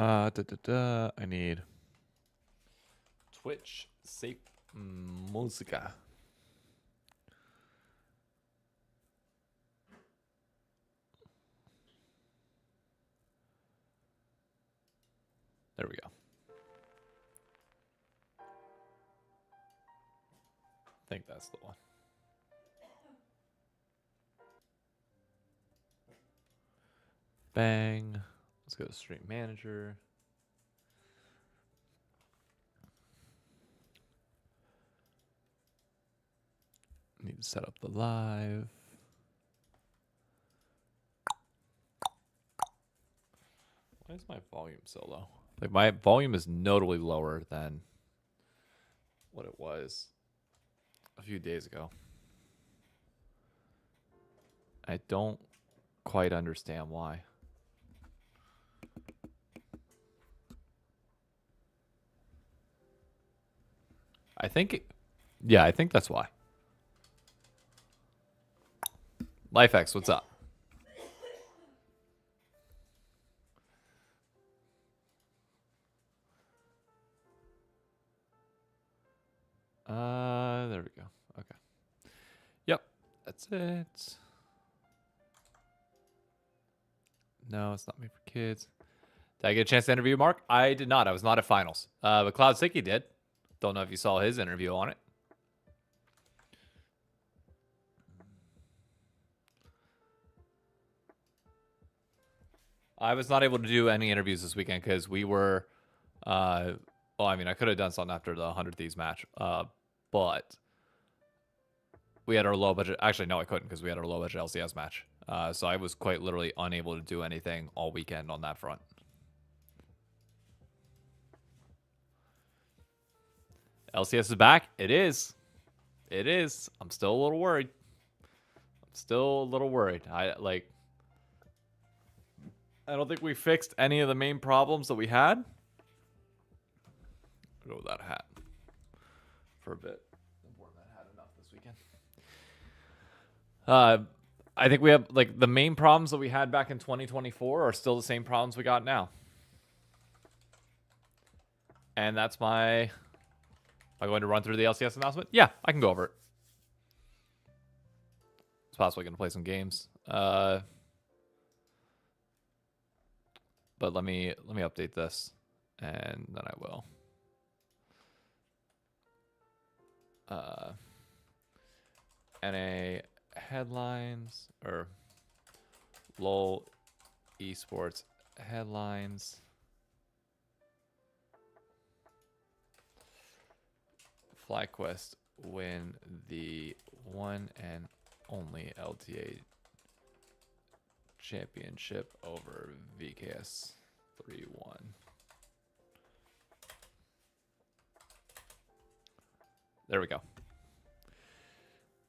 I need Twitch safe música. There we go. I think that's the one. Bang. Let's go to Stream Manager. Need to set up the live. Why is my volume so low? Like, my volume is notably lower than what it was a few days ago. I don't quite understand why. I think that's why. LifeX, what's up? There we go. Okay. Yep, that's it. No, it's not made for kids. Did I get a chance to interview Mark? I did not. I was not at finals. But Cloud Sicky did. Don't know if you saw his interview on it. I was not able to do any interviews this weekend because we were, well, I mean, I could have done something after the 100 Thieves match, but we had our low budget. Actually, no, I couldn't because we had our low budget LCS match. So I was quite literally unable to do anything all weekend on that front. LCS is back. It is. It is. I'm still a little worried. I don't think we fixed any of the main problems that we had. I'll go with that hat for a bit. I've worn that hat enough this weekend. I think we have, like, the main problems that we had back in 2024 are still the same problems we got now. And that's my... Am I going to run through the LCS announcement? Yeah, I can go over it. It's possibly going to play some games. But let me update this, and then I will. NA headlines, or LOL esports headlines. FlyQuest win the one and only LTA championship over VKS 3-1. There we go.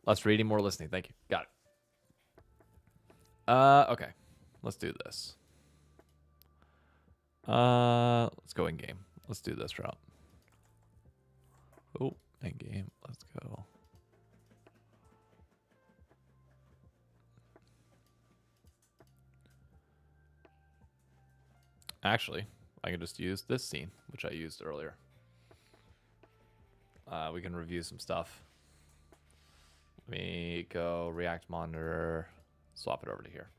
Less reading, more listening. Thank you. Got it. Okay. Let's do this. Let's go in game. Let's do this route. Oh, in game. Let's go. Actually, I can just use this scene, which I used earlier. We can review some stuff. Let me go React Monitor, swap it over to here.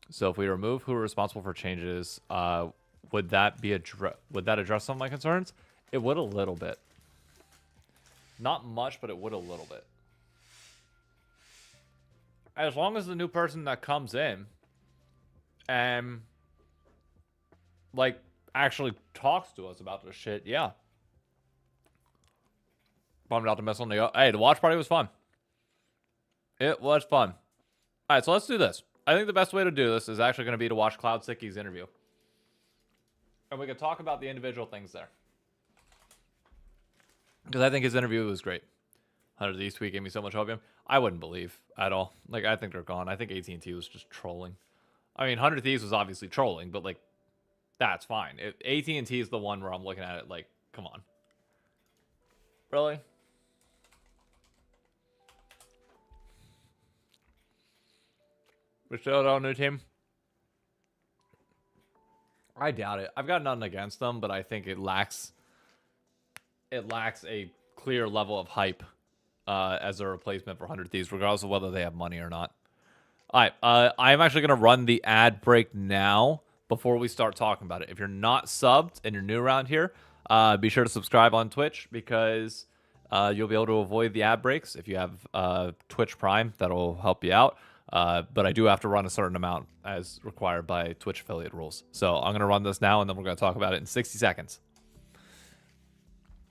So if we remove who are responsible for changes, would that address some of my concerns? It would a little bit. Not much, but it would a little bit. As long as the new person that comes in and like actually talks to us about this shit, yeah. Bummed out to miss on the... Hey, the watch party was fun. It was fun. All right, so let's do this. I think the best way to do this is actually going to be to watch Cloud Sicky's interview. And we could talk about the individual things there. Because I think his interview was great. 100 Thieves tweet gave me so much hope. I wouldn't believe at all. Like, I think they're gone. I think AT&T was just trolling. I mean, 100 Thieves was obviously trolling, but, like, that's fine. AT&T is the one where I'm looking at it like, come on. Really? We still don't new team? I doubt it. I've got nothing against them, but I think it lacks a clear level of hype as a replacement for 100 Thieves, regardless of whether they have money or not. All right, I'm actually going to run the ad break now before we start talking about it. If you're not subbed and you're new around here, be sure to subscribe on Twitch because you'll be able to avoid the ad breaks. If you have Twitch Prime, that'll help you out. But I do have to run a certain amount as required by Twitch affiliate rules. So I'm going to run this now, and then we're going to talk about it in 60 seconds.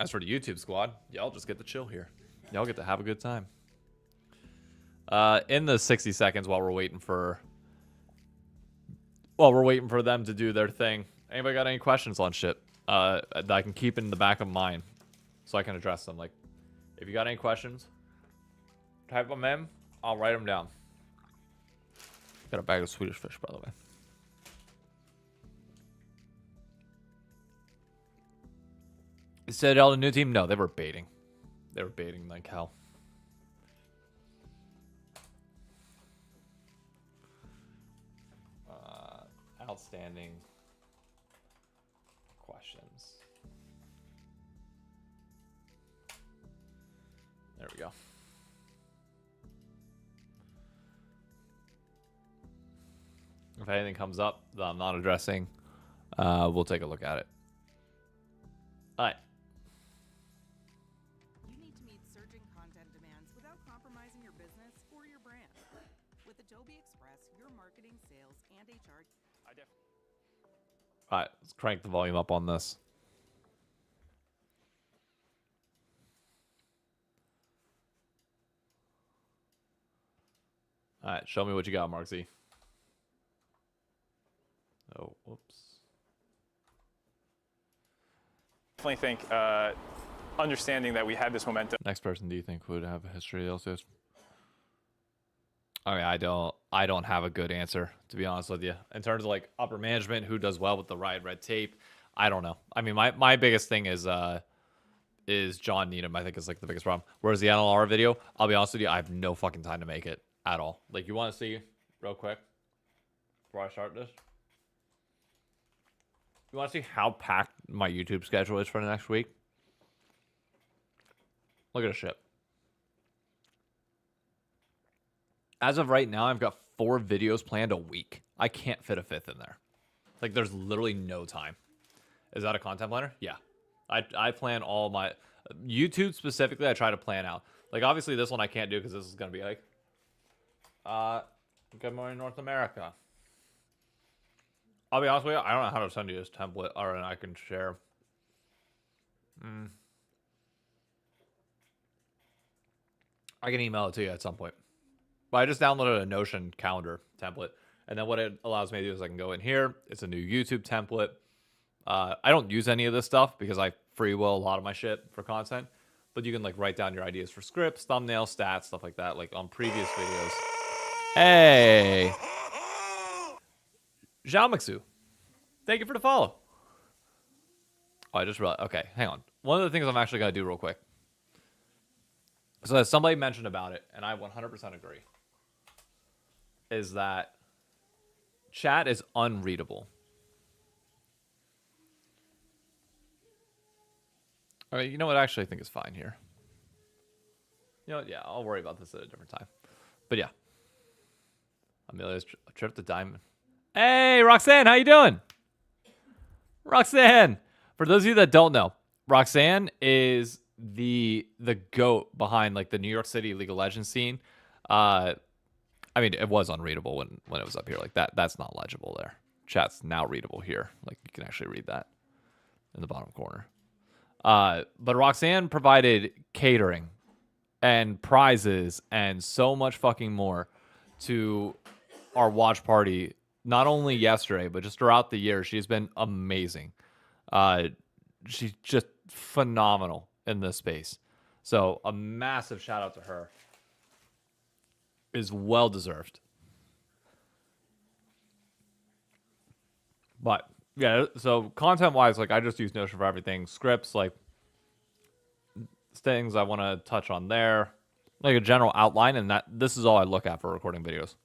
As for the YouTube squad, y'all just get to chill here. Y'all get to have a good time. In the 60 seconds while we're waiting for them to do their thing, anybody got any questions on shit that I can keep in the back of mind so I can address them? Like, if you got any questions, type them in. I'll write them down. Got a bag of Swedish fish, by the way. Is Citadel the new team? No, they were baiting. They were baiting like hell. Outstanding questions. There we go. If anything comes up that I'm not addressing, we'll take a look at it. All right. You need to meet surging content demands without compromising your business or your brand. With Adobe Express, your marketing, sales, and HR. All right, let's crank the volume up on this. All right, show me what you got, Mark Z. Oh, whoops. Definitely think understanding that we had this momentum. Next person, do you think would have a history of LTS? I mean, I don't have a good answer, to be honest with you. In terms of like upper management, who does well with the Riot red tape, I don't know. I mean, my biggest thing is John Needham. I think is like the biggest problem. Whereas the NLR video, I'll be honest with you, I have no fucking time to make it at all. Like, you want to see real quick before I start this? You want to see how packed my YouTube schedule is for the next week? Look at this shit. As of right now, I've got 4 videos planned a week. I can't fit a 5th in there. Like, there's literally no time. Is that a content planner? Yeah. I plan all my... YouTube specifically, I try to plan out. Like, obviously, this one I can't do because this is going to be like... Good morning, North America. I'll be honest with you, I don't know how to send you this template, or I can share. I can email it to you at some point. But I just downloaded a Notion calendar template. And then what it allows me to do is I can go in here. It's a new YouTube template. I don't use any of this stuff because I free will a lot of my shit for content. But you can like write down your ideas for scripts, thumbnails, stats, stuff like that, like on previous videos. Hey! Xiaomaxu, thank you for the follow. Oh, I just realized. Okay, hang on. One of the things I'm actually going to do real quick. So as somebody mentioned about it, and I 100% agree, is that chat is unreadable. All right, you know what? I actually think is fine here. You know what? Yeah, I'll worry about this at a different time. But yeah. Amelia's trip to Diamond. Hey, Roxanne, how you doing? Roxanne, for those of you that don't know, Roxanne is the GOAT behind like the New York City League of Legends scene. I mean, it was unreadable when it was up here. Like that's not legible there. Chat's now readable here. Like you can actually read that in the bottom corner. But Roxanne provided catering and prizes and so much fucking more to our watch party, not only yesterday, but just throughout the year. She's been amazing. She's just phenomenal in this space. So a massive shout out to her. Is well deserved. But yeah, so content wise, like I just use Notion for everything. Scripts, like things I want to touch on there, like a general outline, and that this is all I look at for recording videos.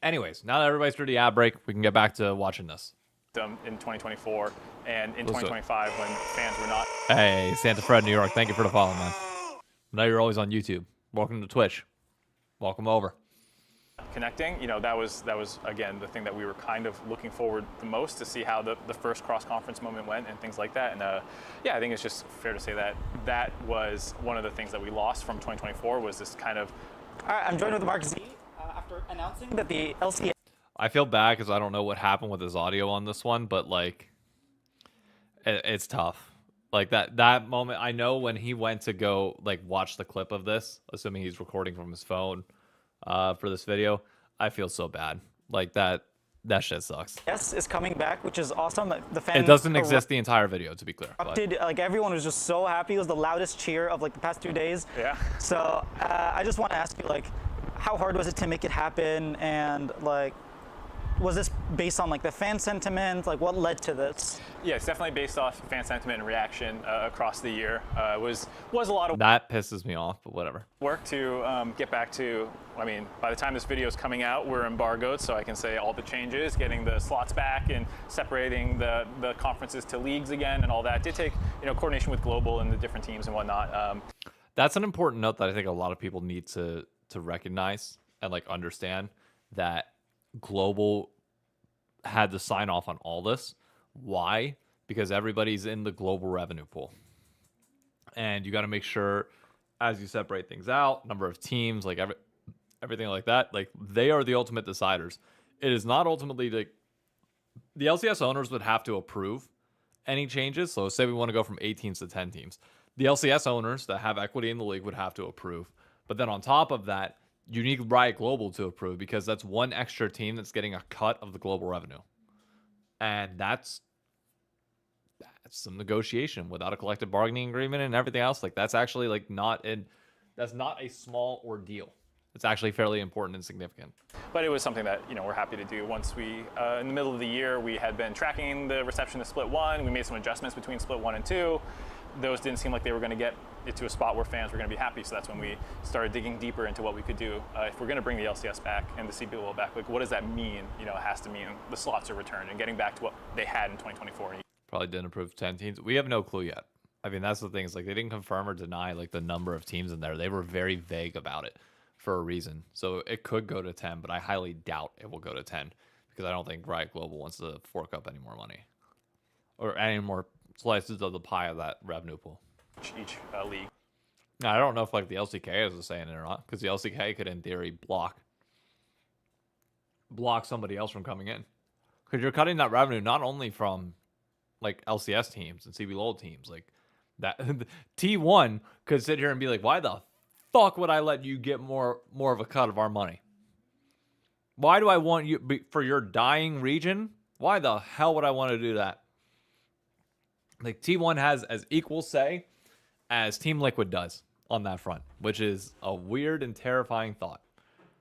Anyways, now that everybody's through the ad break, we can get back to watching this. In 2024 and in 2025 when fans were not. Hey, Santa Fred, New York. Thank you for the follow, man. Now you're always on YouTube. Welcome to Twitch. Welcome over. Connecting, that was again the thing that we were kind of looking forward the most to see how the first cross-conference moment went and things like that. And yeah, I think it's just fair to say that was one of the things that we lost from 2024 was this kind of. All right, I'm joined with Mark Z after announcing that the LTA. I feel bad because I don't know what happened with his audio on this one, but like, it's tough. Like that moment, I know when he went to go like watch the clip of this, assuming he's recording from his phone for this video, I feel so bad. Like that shit sucks. Yes, is coming back, which is awesome. The fans it doesn't exist the entire video, to be clear. Like everyone was just so happy. It was the loudest cheer of like the past 2 days. Yeah. So I just want to ask you, like, how hard was it to make it happen, and like, was this based on like the fan sentiment? Like, what led to this? Yeah, it's definitely based off fan sentiment and reaction across the year. Was a lot of that pisses me off, but whatever. Work to get back to. I mean, by the time this video is coming out, we're embargoed, so I can say all the changes, getting the slots back and separating the conferences to leagues again, and all that did take coordination with global and the different teams and whatnot. That's an important note that I think a lot of people need to recognize and like understand that. Global had to sign off on all this. Why? Because everybody's in the global revenue pool. And you got to make sure as you separate things out, number of teams, like everything like that, like they are the ultimate deciders. It is not ultimately like the LCS owners would have to approve any changes. So say we want to go from 8 teams to 10 teams. The LCS owners that have equity in the league would have to approve. But then on top of that, you need Riot Global to approve because that's one extra team that's getting a cut of the global revenue. And that's some negotiation without a collective bargaining agreement and everything else. Like that's actually like that's not a small ordeal. It's actually fairly important and significant. But it was something that we're happy to do. Once we, in the middle of the year, we had been tracking the reception to Split 1. We made some adjustments between Split 1 and 2. Those didn't seem like they were going to get it to a spot where fans were going to be happy. So that's when we started digging deeper into what we could do. If we're going to bring the LCS back and the CBLOL back, like what does that mean? It has to mean the slots are returned and getting back to what they had in 2024. Probably didn't approve 10 teams. We have no clue yet. I mean, that's the thing. Is like they didn't confirm or deny like the number of teams in there. They were very vague about it for a reason. So it could go to 10, but I highly doubt it will go to 10 because I don't think Riot Global wants to fork up any more money or any more slices of the pie of that revenue pool. Each league. Now, I don't know if like the LCK is saying it or not, because the LCK could in theory block somebody else from coming in, because you're cutting that revenue not only from like LCS teams and CBLOL teams, like that T1 could sit here and be like, why the fuck would I let you get more of a cut of our money? Why do I want you for your dying region? Why the hell would I want to do that? Like T1 has as equal say as Team Liquid does on that front, which is a weird and terrifying thought,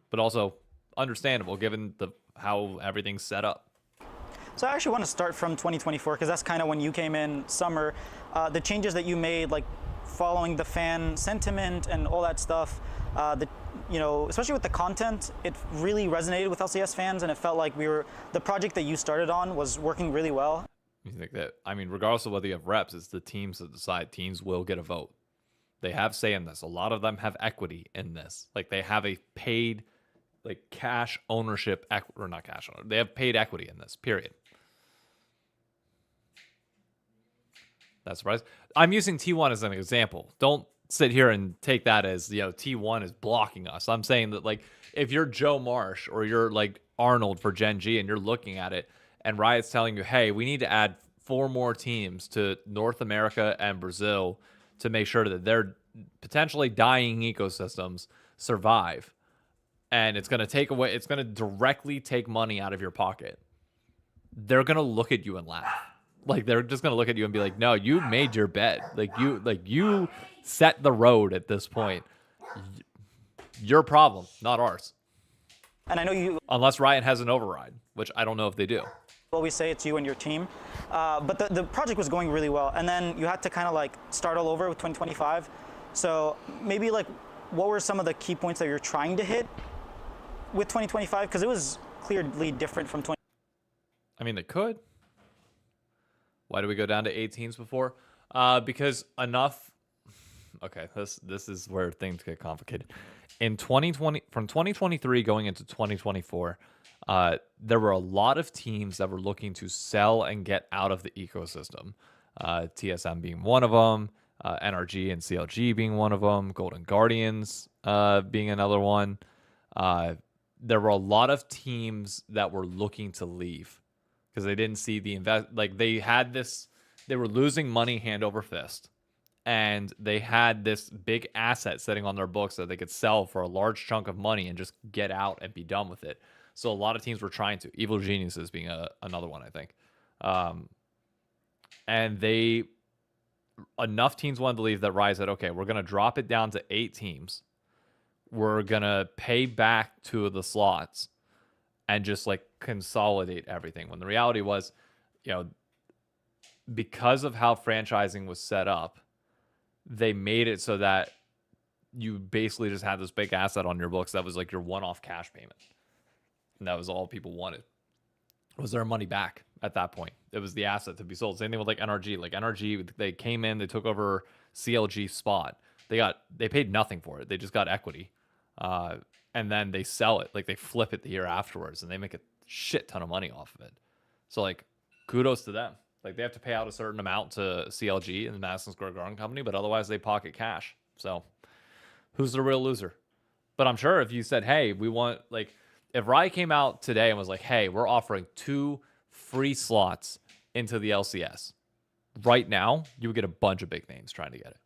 but also understandable given how everything's set up. So I actually want to start from 2024 because that's kind of when you came in summer. The changes that you made, like following the fan sentiment and all that stuff, especially with the content, it really resonated with LCS fans, and it felt like the project that you started on was working really well. You think that, I mean, regardless of whether you have reps, it's the teams that decide. Teams will get a vote. They have say in this. A lot of them have equity in this. Like they have a paid, like cash ownership, or not cash owner. They have paid equity in this, period. That's right. I'm using T1 as an example. Don't sit here and take that as, T1 is blocking us. I'm saying that, like, if you're Joe Marsh or you're like Arnold for Gen G and you're looking at it and Riot's telling you, hey, we need to add 4 more teams to North America and Brazil to make sure that their potentially dying ecosystems survive. And it's going to directly take money out of your pocket. They're going to look at you and laugh. Like they're just gonna look at you and be like, no, you made your bed. Like you set the road at this point. Your problem, not ours. And I know you Unless Riot has an override, which I don't know if they do. always say it's you and your team, but the project was going really well, and then you had to kind of like start all over with 2025. So maybe like, what were some of the key points that you're trying to hit with 2025? Because it was clearly different from 20. I mean, they could. Why do we go down to 18s before? Because enough. Okay, this is where things get complicated. In 2020, from 2023 going into 2024, there were a lot of teams that were looking to sell and get out of the ecosystem. TSM being one of them, NRG and CLG being one of them, Golden Guardians being another one. There were a lot of teams that were looking to leave because they didn't see the invest. Like they had this, they were losing money hand over fist, and they had this big asset sitting on their books that they could sell for a large chunk of money and just get out and be done with it. So a lot of teams were trying to. Evil Geniuses being another one, I think. And enough teams wanted to leave that Riot said, okay, we're going to drop it down to 8 teams. We're going to pay back 2 of the slots and just like consolidate everything. When the reality was, because of how franchising was set up, they made it so that you basically just had this big asset on your books that was like your one-off cash payment. And that was all people wanted. Was their money back at that point? It was the asset to be sold. Same thing with like NRG. Like NRG, they came in, they took over CLG spot. They paid nothing for it. They just got equity. And then they sell it. Like they flip it the year afterwards and they make a shit ton of money off of it. So like kudos to them. Like they have to pay out a certain amount to CLG and the Madison Square Garden Company, but otherwise they pocket cash. So who's the real loser? But I'm sure if you said, hey, we want, like, if Riot came out today and was like, hey, we're offering 2 free slots into the LCS, right now, you would get a bunch of big names trying to get it.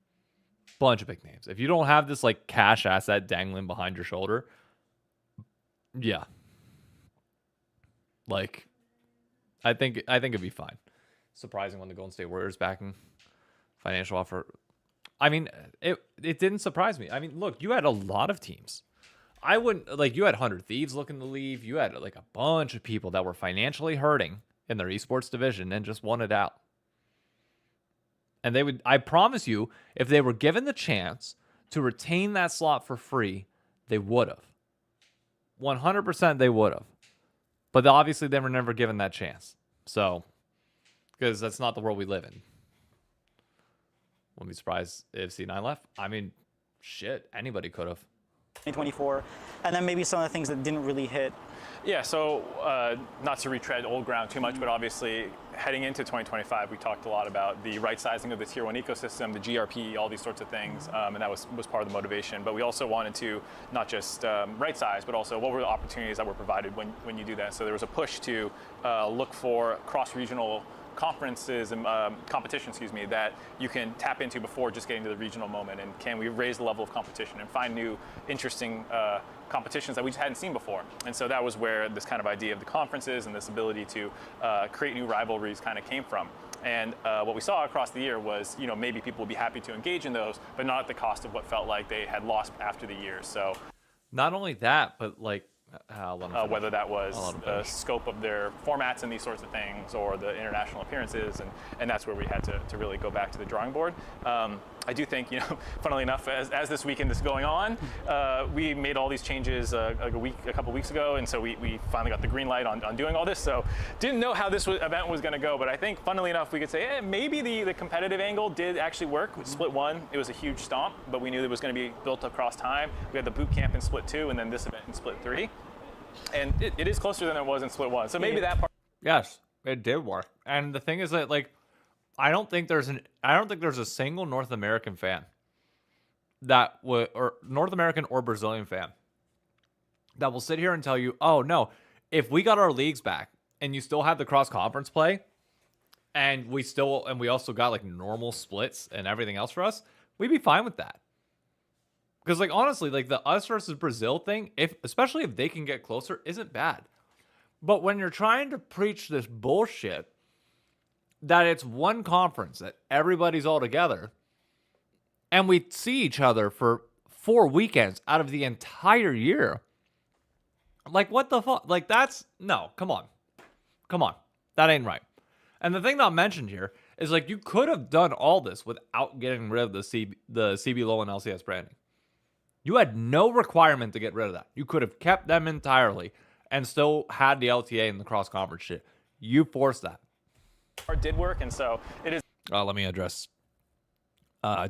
Bunch of big names. If you don't have this like cash asset dangling behind your shoulder, yeah. Like, I think it'd be fine. Surprising when the Golden State Warriors backing financial offer. I mean, it didn't surprise me. I mean, look, you had a lot of teams. I wouldn't, like, you had 100 Thieves looking to leave. You had like a bunch of people that were financially hurting in their esports division and just wanted out. And they would, I promise you, if they were given the chance to retain that slot for free, they would have. 100% they would have. But obviously they were never given that chance. So, because that's not the world we live in. Wouldn't be surprised if C9 left. I mean, shit, anybody could have. 2024, and then maybe some of the things that didn't really hit. Yeah, so not to retread old ground too much, but obviously heading into 2025, we talked a lot about the right sizing of the Tier 1 ecosystem, the GRP, all these sorts of things, and that was part of the motivation. But we also wanted to not just right size, but also what were the opportunities that were provided when you do that. So there was a push to look for cross-regional conferences and competition, that you can tap into before just getting to the regional moment, and can we raise the level of competition and find new interesting competitions that we just hadn't seen before. And so that was where this kind of idea of the conferences and this ability to create new rivalries kind of came from. And what we saw across the year was, maybe people would be happy to engage in those, but not at the cost of what felt like they had lost after the years. So not only that, but like whether that was the scope of their formats and these sorts of things, or the international appearances, and that's where we had to really go back to the drawing board. I do think, funnily enough, as this weekend is going on, we made all these changes a couple weeks ago, and so we finally got the green light on doing all this. So didn't know how this event was going to go, but I think, funnily enough, we could say, maybe the competitive angle did actually work. With Split 1, it was a huge stomp, but we knew it was going to be built across time. We had the boot camp in Split 2, and then this event in Split 3. And it is closer than it was in Split 1. So maybe that part. Yes, it did work. And the thing is that, like, I don't think there's a single North American fan or North American or Brazilian fan that will sit here and tell you, oh no, if we got our leagues back and you still have the cross conference play, and we also got like normal splits and everything else for us, we'd be fine with that. Because, like, honestly, like, the us versus Brazil thing, especially if they can get closer, isn't bad. But when you're trying to preach this bullshit that it's one conference that everybody's all together and we see each other for 4 weekends out of the entire year. Like, what the fuck? Like, no, come on. Come on. That ain't right. And the thing not mentioned here is, like, you could have done all this without getting rid of the CB Low and LCS branding. You had no requirement to get rid of that. You could have kept them entirely and still had the LTA and the cross-conference shit. You forced that. Did work, and so it is. Let me address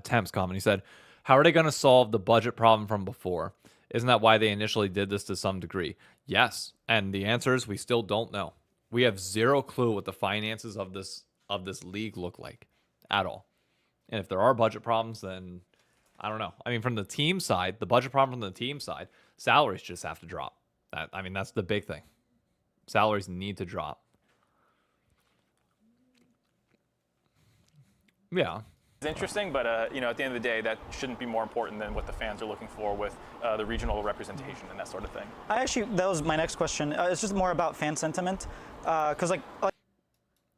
Temp's comment. He said, how are they going to solve the budget problem from before? Isn't that why they initially did this to some degree? Yes. And the answer is we still don't know. We have zero clue what the finances of this league look like at all. And if there are budget problems, then I don't know. I mean, from the team side, the budget problem from the team side, salaries just have to drop. That's the big thing. Salaries need to drop. Yeah. It's interesting, but at the end of the day, that shouldn't be more important than what the fans are looking for with the regional representation and that sort of thing. That was my next question. It's just more about fan sentiment, because like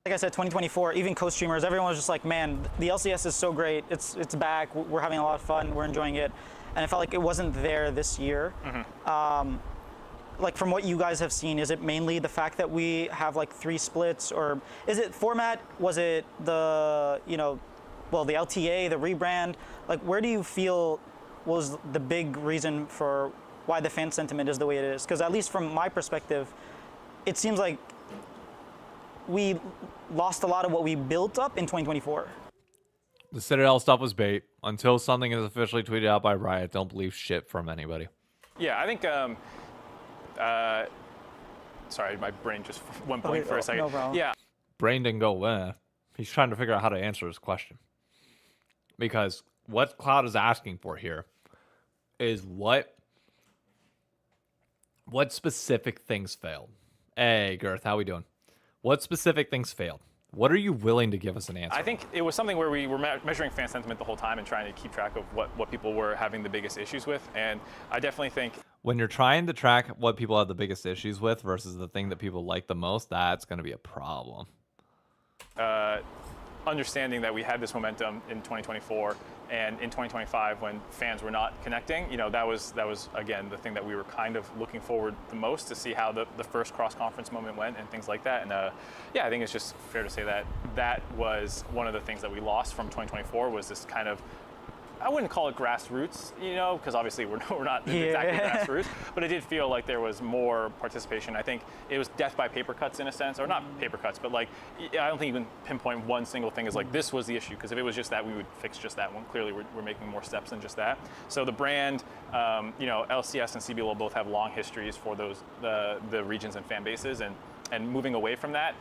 I said, 2024, even co-streamers, everyone was just like, man, the LCS is so great. It's back. We're having a lot of fun. We're enjoying it, and it felt like it wasn't there this year. Mm-hmm. Like, from what you guys have seen, is it mainly the fact that we have like 3 splits, or is it format? Was it the the LTA, the rebrand? Like, where do you feel was the big reason for why the fan sentiment is the way it is? Because at least from my perspective, it seems like we lost a lot of what we built up in 2024. The Citadel stuff was bait. Until something is officially tweeted out by Riot, don't believe shit from anybody. Yeah, I think. Sorry, my brain just went blank for a second. No problem. Yeah. Brain didn't go, He's trying to figure out how to answer his question. Because what Cloud is asking for here is what specific things failed. Hey, Girth, how we doing? What specific things failed? What are you willing to give us an answer? I think it was something where we were measuring fan sentiment the whole time and trying to keep track of what people were having the biggest issues with. And I definitely think when you're trying to track what people have the biggest issues with versus the thing that people like the most, that's going to be a problem. Understanding that we had this momentum in 2024 and in 2025 when fans were not connecting, that was again the thing that we were kind of looking forward the most to see how the first cross-conference moment went and things like that. And I think it's just fair to say that was one of the things that we lost from 2024 was this kind of, I wouldn't call it grassroots, because obviously we're not exactly grassroots, but it did feel like there was more participation. I think it was death by paper cuts in a sense, or not paper cuts, but like, I don't think you can pinpoint one single thing as like, this was the issue, because if it was just that, we would fix just that one. Clearly, we're making more steps than just that. So the brand, LCS and CBLOL both have long histories for those, the regions and fan bases, and moving away from that,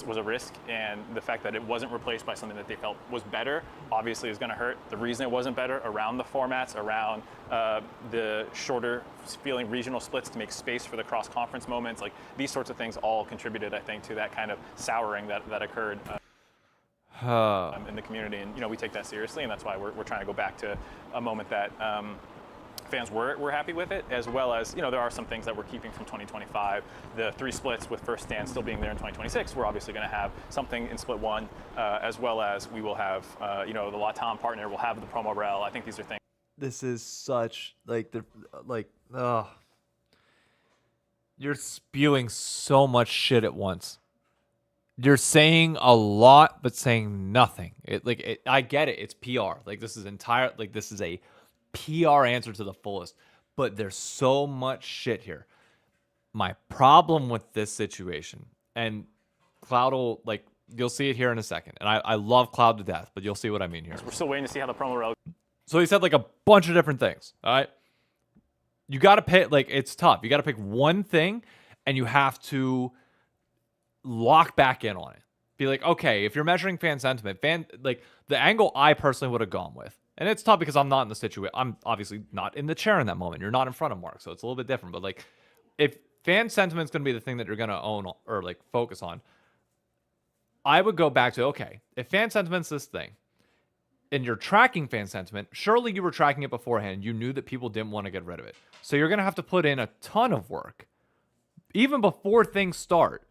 was a risk, and the fact that it wasn't replaced by something that they felt was better obviously is going to hurt. The reason it wasn't better around the formats, around the shorter feeling regional splits to make space for the cross-conference moments, like these sorts of things all contributed, I think, to that kind of souring that occurred in the community. And we take that seriously, and that's why we're trying to go back to a moment that fans were happy with it, as well as, there are some things that we're keeping from 2025. The 3 splits with first stand still being there in 2026. We're obviously going to have something in split 1, as well as we will have, the LATAM partner will have the promo rel. I think these are things. This is such, you're spewing so much shit at once. You're saying a lot, but saying nothing. I get it. It's PR. This is a PR answer to the fullest, but there's so much shit here. My problem with this situation, and Cloud will, you'll see it here in a second, and I love Cloud to death, but you'll see what I mean here. We're still waiting to see how the promo rel. So he said a bunch of different things. All right, you got to pick. It's tough. You got to pick one thing, and you have to lock back in on it. Be like, okay, if you're measuring fan sentiment, the angle I personally would have gone with. And it's tough because I'm not in the situation. I'm obviously not in the chair in that moment. You're not in front of Mark, so it's a little bit different. But if fan sentiment is going to be the thing that you're going to own or focus on, I would go back to, okay, if fan sentiment's this thing, and you're tracking fan sentiment, surely you were tracking it beforehand. You knew that people didn't want to get rid of it. So you're going to have to put in a ton of work, even before things start,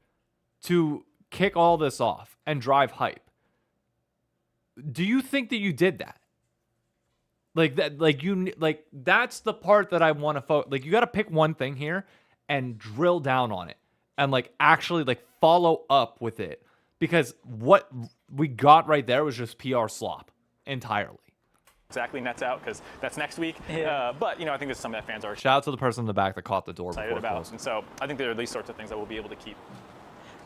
to kick all this off and drive hype. Do you think that you did that? Like that, like that's the part that I want to focus. Like you got to pick one thing here and drill down on it, and like actually like follow up with it, because what we got right there was just PR slop entirely. Exactly, nets out because that's next week. Yeah. But I think this is something that fans are Shout out to the person in the back that caught the door excited before it about, closed. and so I think there are these sorts of things that we'll be able to keep.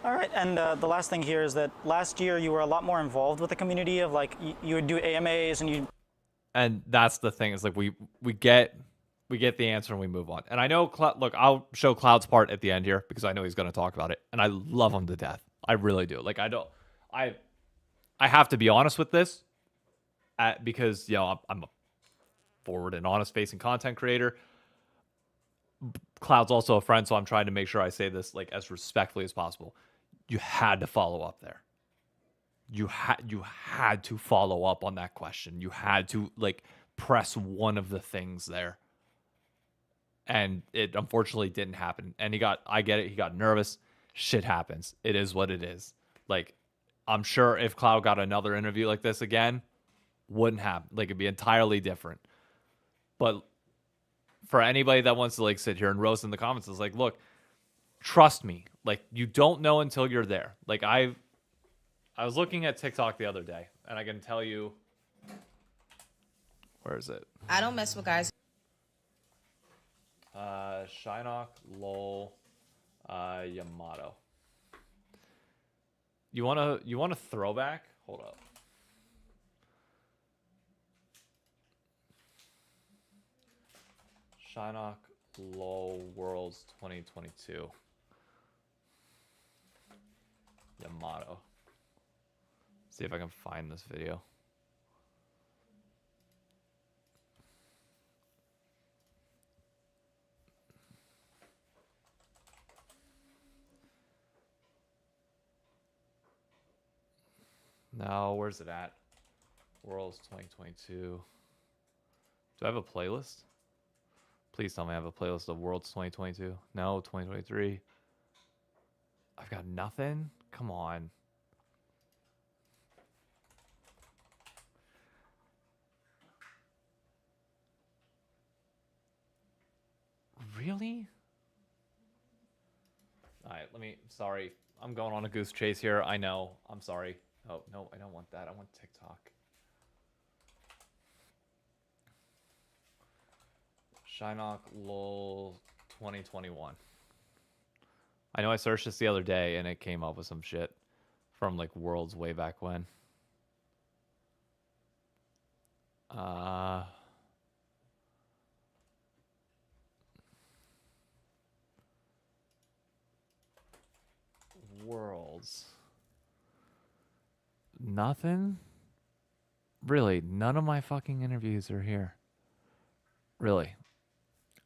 All right, and the last thing here is that last year you were a lot more involved with the community of like you would do AMAs and you. And that's the thing, is like we get the answer and we move on. And I know look, I'll show Cloud's part at the end here because I know he's going to talk about it, and I love him to death. I really do. Like I have to be honest with this, because I'm a forward and honest facing content creator. Cloud's also a friend, so I'm trying to make sure I say this like as respectfully as possible. You had to follow up there. You had to follow up on that question. You had to like press one of the things there. And it unfortunately didn't happen. And I get it, he got nervous. Shit happens. It is what it is. Like, I'm sure if Cloud got another interview like this again, wouldn't happen. Like, it'd be entirely different. But for anybody that wants to like sit here and roast in the comments, is like, look, trust me. Like, you don't know until you're there. Like, I was looking at TikTok the other day, and I can tell you, where is it? I don't mess with guys. Shinnok, lol, Yamato. You want a throwback? Hold up. Shinnok, lol, Worlds 2022. Yamato. See if I can find this video. No, where's it at? Worlds 2022. Do I have a playlist? Please tell me I have a playlist of Worlds 2022. No, 2023. I've got nothing? Come on. Really? Alright, sorry. I'm going on a goose chase here. I know. I'm sorry. Oh, no, I don't want that. I want TikTok. Shinnok lol 2021. I know I searched this the other day and it came up with some shit from like Worlds way back when. Worlds. Nothing? Really, none of my fucking interviews are here. Really?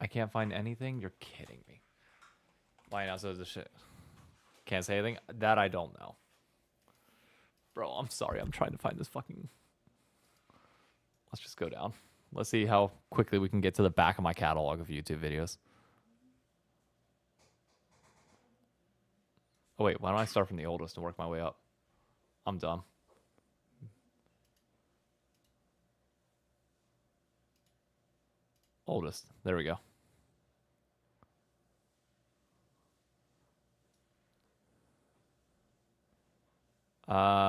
I can't find anything? You're kidding me. Why not? So this shit. Can't say anything? That I don't know. Bro, I'm sorry. I'm trying to find this fucking... Let's just go down. Let's see how quickly we can get to the back of my catalog of YouTube videos. Oh, wait. Why don't I start from the oldest and work my way up? I'm dumb. Oldest. There we go.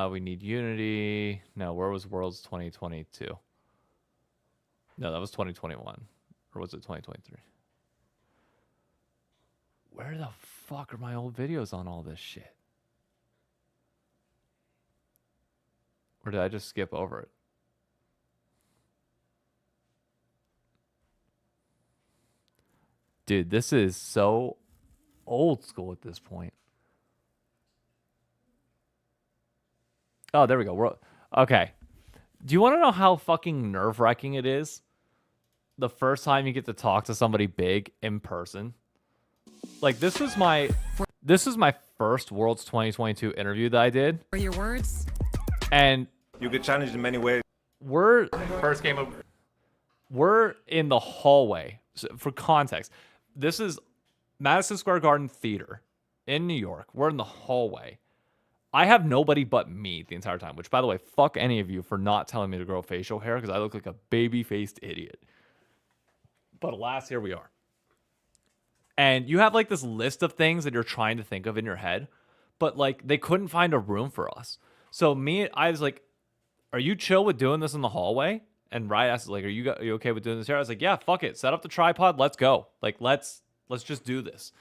We need Unity. No, where was Worlds 2022? No, that was 2021. Or was it 2023? Where the fuck are my old videos on all this shit? Or did I just skip over it? Dude, this is so old school at this point. Oh, there we go. Okay. Do you want to know how fucking nerve-wracking it is? The first time you get to talk to somebody big in person. Like, this was my first Worlds 2022 interview that I did. For your words, You get challenged in many ways. We're First game of in the hallway. So for context, this is Madison Square Garden Theater in New York. We're in the hallway. I have nobody but me the entire time. Which, by the way, fuck any of you for not telling me to grow facial hair because I look like a baby-faced idiot. But alas, here we are. And you have like this list of things that you're trying to think of in your head, but like they couldn't find a room for us. So I was like, "Are you chill with doing this in the hallway?" And Riot asked, "Like, are you okay with doing this here?" I was like, "Yeah, fuck it. Set up the tripod. Let's go. Like, let's just do this."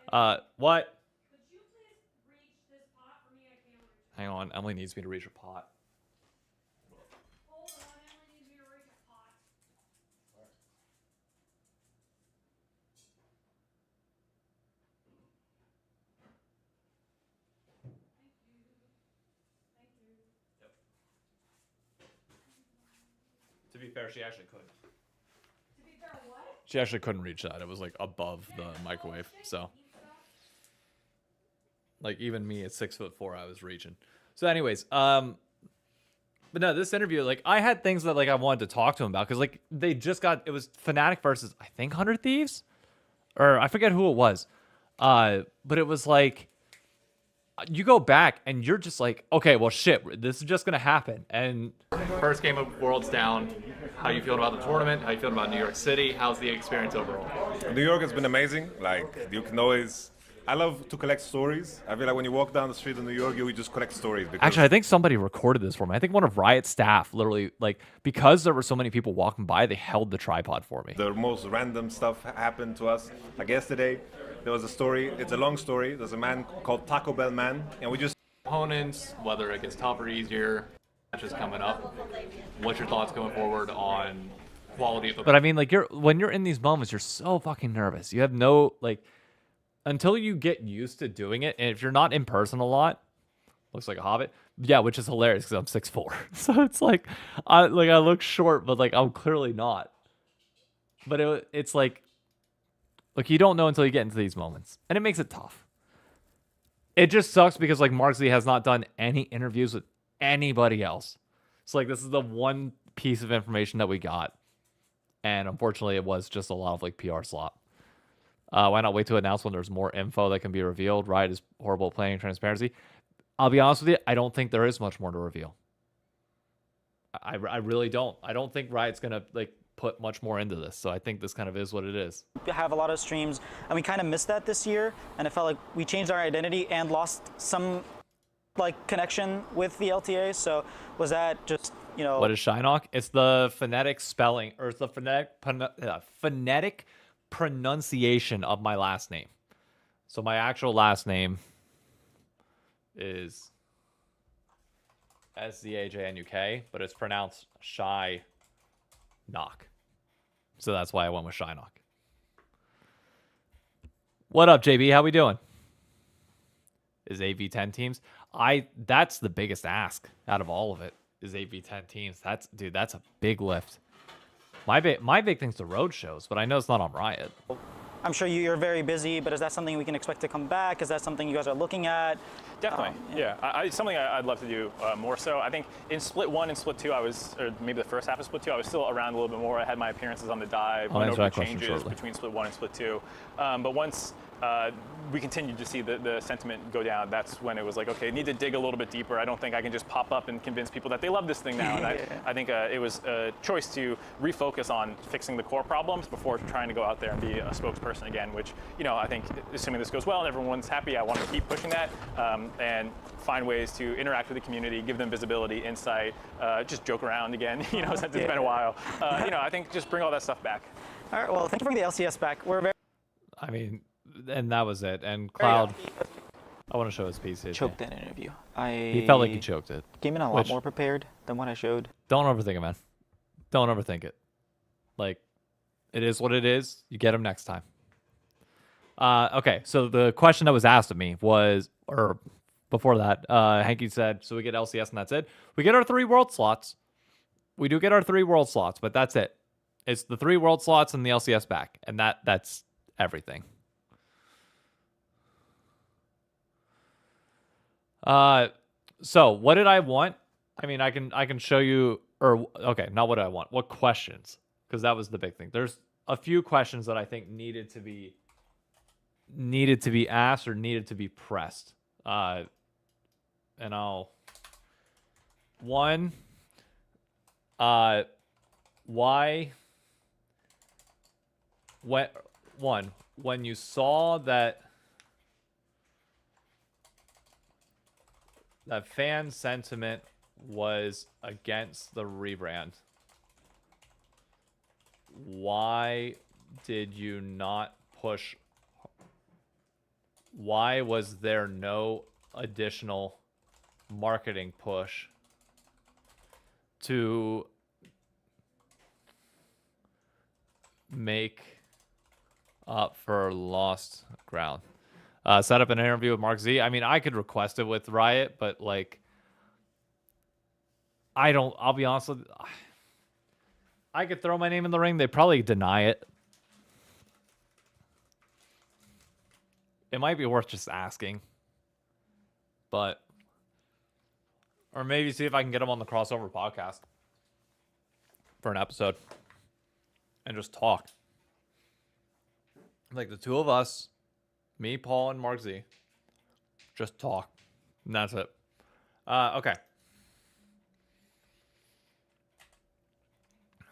What? Could you please reach this pot for me? I can't reach it. Hang on. Emily needs me to reach a pot. Hold on, Emily needs me to reach a pot. To be fair, she actually couldn't. To be fair, what? She actually couldn't reach that. It was like above the microwave. So, like even me at 6'4", I was reaching. So, anyways, but no, this interview, like I had things that like I wanted to talk to him about because like they just got it was Fnatic versus I think 100 Thieves, or I forget who it was, but it was like you go back and you're just like, okay, well shit, this is just gonna happen. And first game of Worlds down. How you feeling about the tournament? How you feeling about New York City? How's the experience overall? New York has been amazing. Like, you can always... I love to collect stories. I feel like when you walk down the street in New York, you just collect stories. Because Actually, I think somebody recorded this for me. I think one of Riot's staff literally, like, because there were so many people walking by, they held the tripod for me. the most random stuff happened to us. Like yesterday, there was a story. It's a long story. There's a man called Taco Bell Man, and we just... Opponents, whether it gets tougher or easier, matches coming up. What's your thoughts going forward on quality of the... But I mean, like, when you're in these moments, you're so fucking nervous. You have no, like... Until you get used to doing it, and if you're not in person a lot, looks like a hobbit. Yeah, which is hilarious because I'm 6'4". So it's like I look short, but like I'm clearly not. But it's like, look, you don't know until you get into these moments, and it makes it tough. It just sucks because like Marksley has not done any interviews with anybody else. So like this is the one piece of information that we got, and unfortunately, it was just a lot of like PR slop. Why not wait to announce when there's more info that can be revealed? Riot is horrible at playing transparency. I'll be honest with you, I don't think there is much more to reveal. I really don't. I don't think Riot's gonna like put much more into this. So I think this kind of is what it is. We have a lot of streams, and we kind of missed that this year, and it felt like we changed our identity and lost some like connection with the LTA. So was that just, you know? What is Shinnok? It's the phonetic spelling, or it's the phonetic pronunciation of my last name. So my actual last name is Szajnuk, but it's pronounced Shy Knock. So that's why I went with Shinnok. What up, JB? How we doing? Is AV10 teams? That's the biggest ask out of all of it. Is AV10 teams? That's a big lift. My big thing's the road shows, but I know it's not on Riot. I'm sure you're very busy, but is that something we can expect to come back? Is that something you guys are looking at? Definitely, yeah. Something I'd love to do more so. I think in Split 1 and Split 2, or maybe the first half of Split 2, I was still around a little bit more. I had my appearances on the dive, went over the changes between Split 1 and Split 2. But once we continued to see the sentiment go down, that's when it was like, okay, I need to dig a little bit deeper. I don't think I can just pop up and convince people that they love this thing now. And I think it was a choice to refocus on fixing the core problems before trying to go out there and be a spokesperson again, which, you know, I think assuming this goes well and everyone's happy, I want to keep pushing that and find ways to interact with the community, give them visibility, insight, just joke around again, you know, since it's been a while. You know, I think just bring all that stuff back. All right, well, thank you for bringing the LCS back. We're very... I mean, and that was it. And Cloud, I want to show his piece here. Choked that interview. He felt like he choked it. Came in a lot more prepared than what I showed. Don't overthink it, man. Don't overthink it. Like, it is what it is. You get him next time. Okay, so the question that was asked of me was, or before that, Hanky said, so we get LCS and that's it. We get our 3 world slots. We do get our 3 world slots, but that's it. It's the 3 world slots and the LCS back, and that's everything. So what did I want? I mean, I can show you, or okay, not what I want. What questions? Because that was the big thing. There's a few questions that I think needed to be asked or needed to be pressed. and I'll one. Why? When you saw that fan sentiment was against the rebrand, why did you not push? Why was there no additional marketing push to make up for lost ground? Set up an interview with Mark Z. I mean, I could request it with Riot, but like, I'll be honest with you, I could throw my name in the ring. They'd probably deny it. It might be worth just asking. But, or maybe see if I can get him on the crossover podcast for an episode and just talk. Like the two of us, me, Paul, and Mark Z, just talk. And that's it. Okay.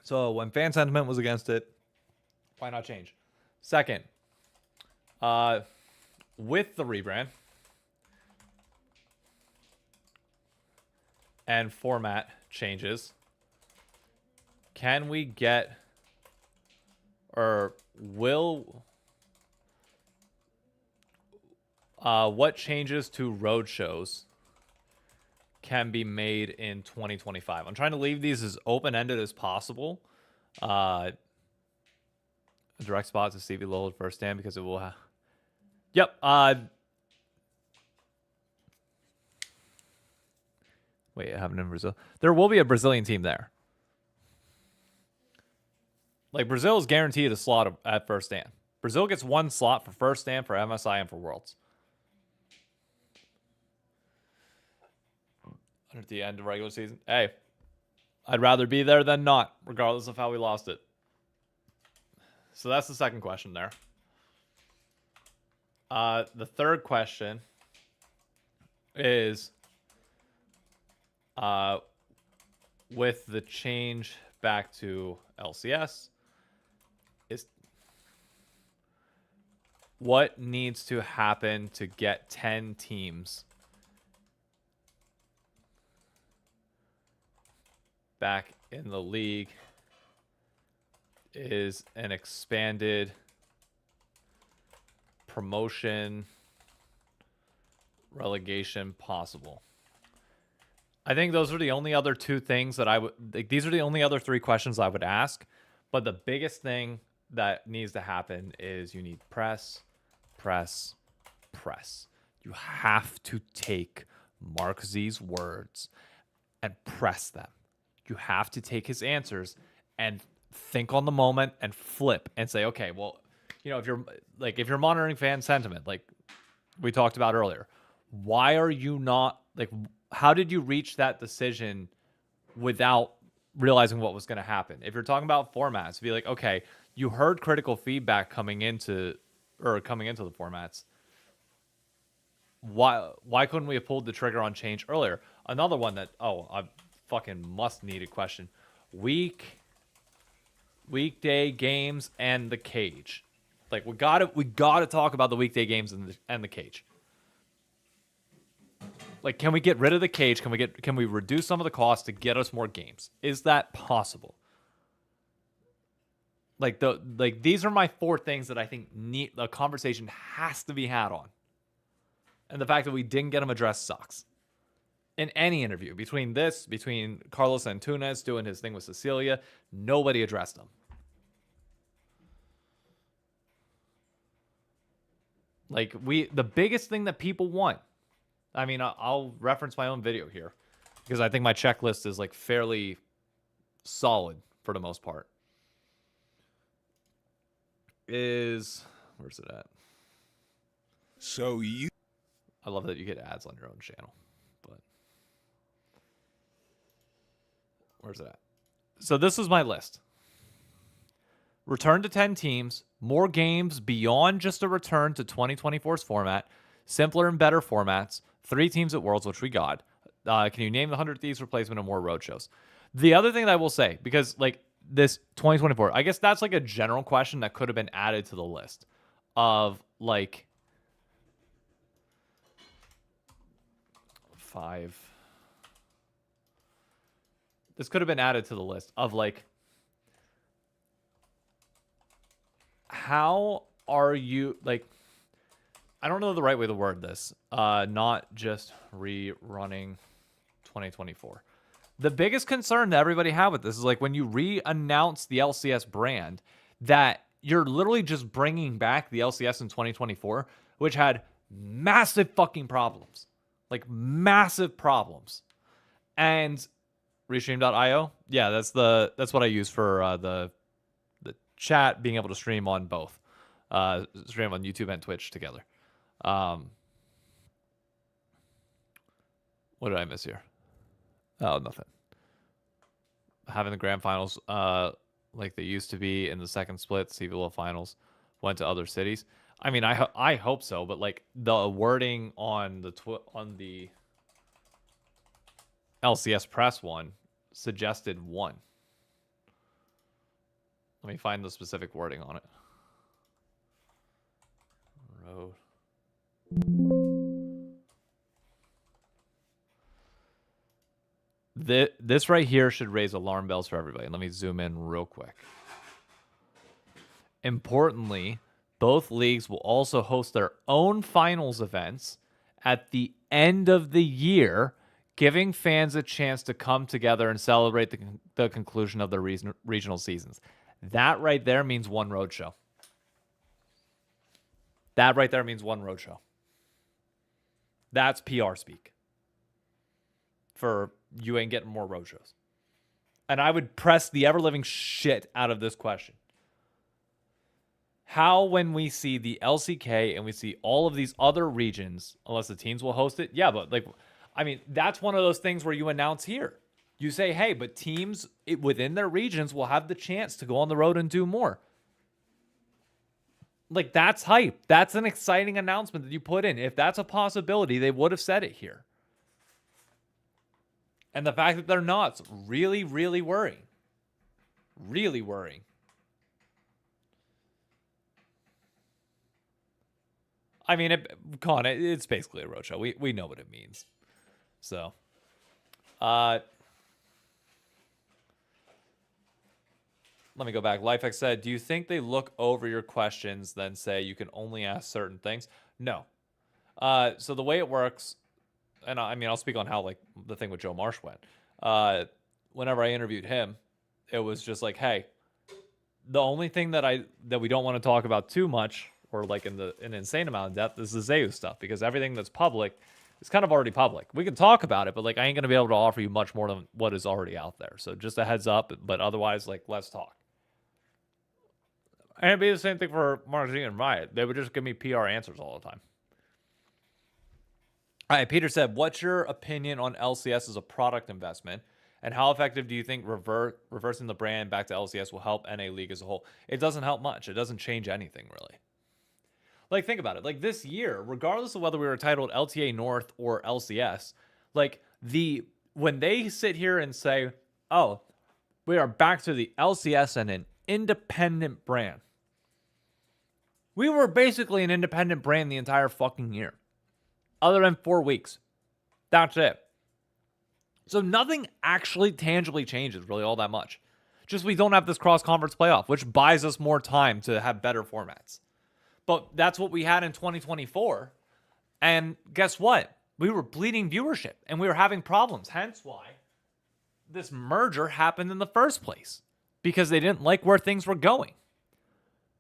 So when fan sentiment was against it, why not change? Second, with the rebrand and format changes, can we get, or will, what changes to road shows can be made in 2025? I'm trying to leave these as open-ended as possible. A direct spot to Stevie Lillard first stand because it will have... Yep. Wait, I haven't in Brazil. There will be a Brazilian team there. Like, Brazil is guaranteed a slot at first stand. Brazil gets one slot for first stand, for MSI, and for Worlds. At the end of regular season. Hey, I'd rather be there than not, regardless of how we lost it. So that's the second question there. The third question is, with the change back to LCS, is what needs to happen to get 10 teams back in the league? Is an expanded promotion relegation possible? I think those are the only other two things that I would, like, these are the only other three questions I would ask. But the biggest thing that needs to happen is you need press. You have to take Mark Z's words and press them. You have to take his answers and think on the moment and flip and say, okay, well, you know, if you're monitoring fan sentiment, like we talked about earlier, why are you not, like, how did you reach that decision without realizing what was going to happen? If you're talking about formats, be like, okay, you heard critical feedback coming into the formats. Why couldn't we have pulled the trigger on change earlier? Another one that, I fucking must need a question. Weekday games and the cage. Like, we gotta talk about the weekday games and the cage. Like, can we get rid of the cage? Can we reduce some of the cost to get us more games? Is that possible? Like these are my four things that I think the conversation has to be had on. And the fact that we didn't get them addressed sucks. In any interview, between Carlos Antunes doing his thing with Cecilia, nobody addressed them. Like, the biggest thing that people want, I mean, I'll reference my own video here because I think my checklist is like fairly solid for the most part. Where's it at? I love that you get ads on your own channel, but where's it at? So this is my list. Return to 10 teams, more games beyond just a return to 2024's format, simpler and better formats, 3 teams at Worlds, which we got. Can you name the 100 Thieves replacement and more roadshows? The other thing that I will say, because like this 2024, I guess that's like a general question that could have been added to the list of like 5. This could have been added to the list of like, how are you like, I don't know the right way to word this. Not just rerunning 2024. The biggest concern that everybody had with this is like when you re-announce the LCS brand, that you're literally just bringing back the LCS in 2024, which had massive fucking problems. Like massive problems. And Restream.io, yeah, that's what I use for the chat, being able to stream on both. Stream on YouTube and Twitch together. What did I miss here? Oh, nothing. Having the grand finals like they used to be in the second split, CVL finals went to other cities. I mean, I hope so, but like the wording on the LCS press one suggested 1. Let me find the specific wording on it. Road. This right here should raise alarm bells for everybody. Let me zoom in real quick. Importantly, both leagues will also host their own finals events at the end of the year, giving fans a chance to come together and celebrate the conclusion of their regional seasons. That right there means 1 roadshow. That right there means 1 roadshow. That's PR speak. For you ain't getting more roadshows. And I would press the ever-living shit out of this question. How, when we see the LCK and we see all of these other regions, unless the teams will host it, yeah, but like, I mean, that's one of those things where you announce here. You say, hey, but teams within their regions will have the chance to go on the road and do more. Like, that's hype. That's an exciting announcement that you put in. If that's a possibility, they would have said it here. And the fact that they're not, it's really, really worrying. Really worrying. I mean, it's basically a roadshow. We know what it means. So, let me go back. Lifex said, do you think they look over your questions, then say you can only ask certain things? No. So the way it works, and I mean, I'll speak on how like the thing with Joe Marsh went. Whenever I interviewed him, it was just like, hey, the only thing that we don't want to talk about too much, or like in an insane amount of depth, is the Zayu stuff, because everything that's public is kind of already public. We can talk about it, but like I ain't gonna be able to offer you much more than what is already out there. So just a heads up, but otherwise, like, let's talk. And it'd be the same thing for Marzi and Riot. They would just give me PR answers all the time. All right, Peter said, what's your opinion on LCS as a product investment? And how effective do you think reversing the brand back to LCS will help NA League as a whole? It doesn't help much. It doesn't change anything, really. Like, think about it. Like, this year, regardless of whether we were titled LTA North or LCS, like, when they sit here and say, oh, we are back to the LCS and an independent brand. We were basically an independent brand the entire fucking year. Other than 4 weeks. That's it. So nothing actually tangibly changes really all that much. Just we don't have this cross-conference playoff, which buys us more time to have better formats. But that's what we had in 2024. And guess what? We were bleeding viewership and we were having problems. Hence why this merger happened in the first place. Because they didn't like where things were going.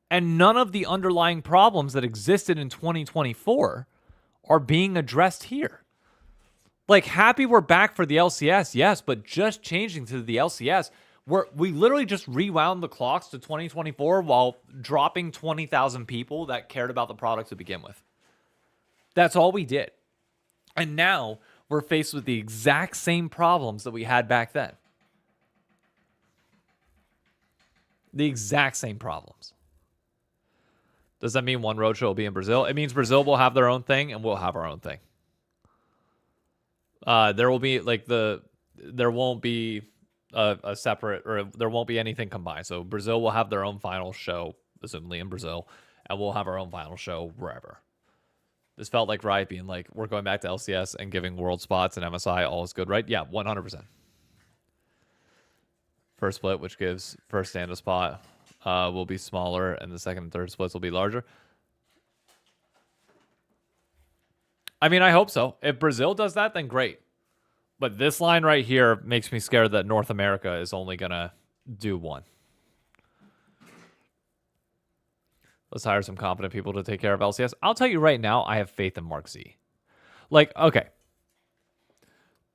And none of the underlying problems that existed in 2024 are being addressed here. Like, happy we're back for the LCS, yes, but just changing to the LCS, we literally just rewound the clocks to 2024 while dropping 20,000 people that cared about the product to begin with. That's all we did. And now we're faced with the exact same problems that we had back then. The exact same problems. Does that mean one roadshow will be in Brazil? It means Brazil will have their own thing and we'll have our own thing. There will be there won't be a separate, or there won't be anything combined. So Brazil will have their own final show, assumably in Brazil, and we'll have our own final show wherever. This felt like Riot being like, we're going back to LCS and giving world spots and MSI, all is good, right? Yeah, 100%. First split, which gives first stand a spot, will be smaller, and the second and third splits will be larger. I mean, I hope so. If Brazil does that, then great. But this line right here makes me scared that North America is only going to do one. Let's hire some competent people to take care of LCS. I'll tell you right now, I have faith in Mark Z. Like, okay.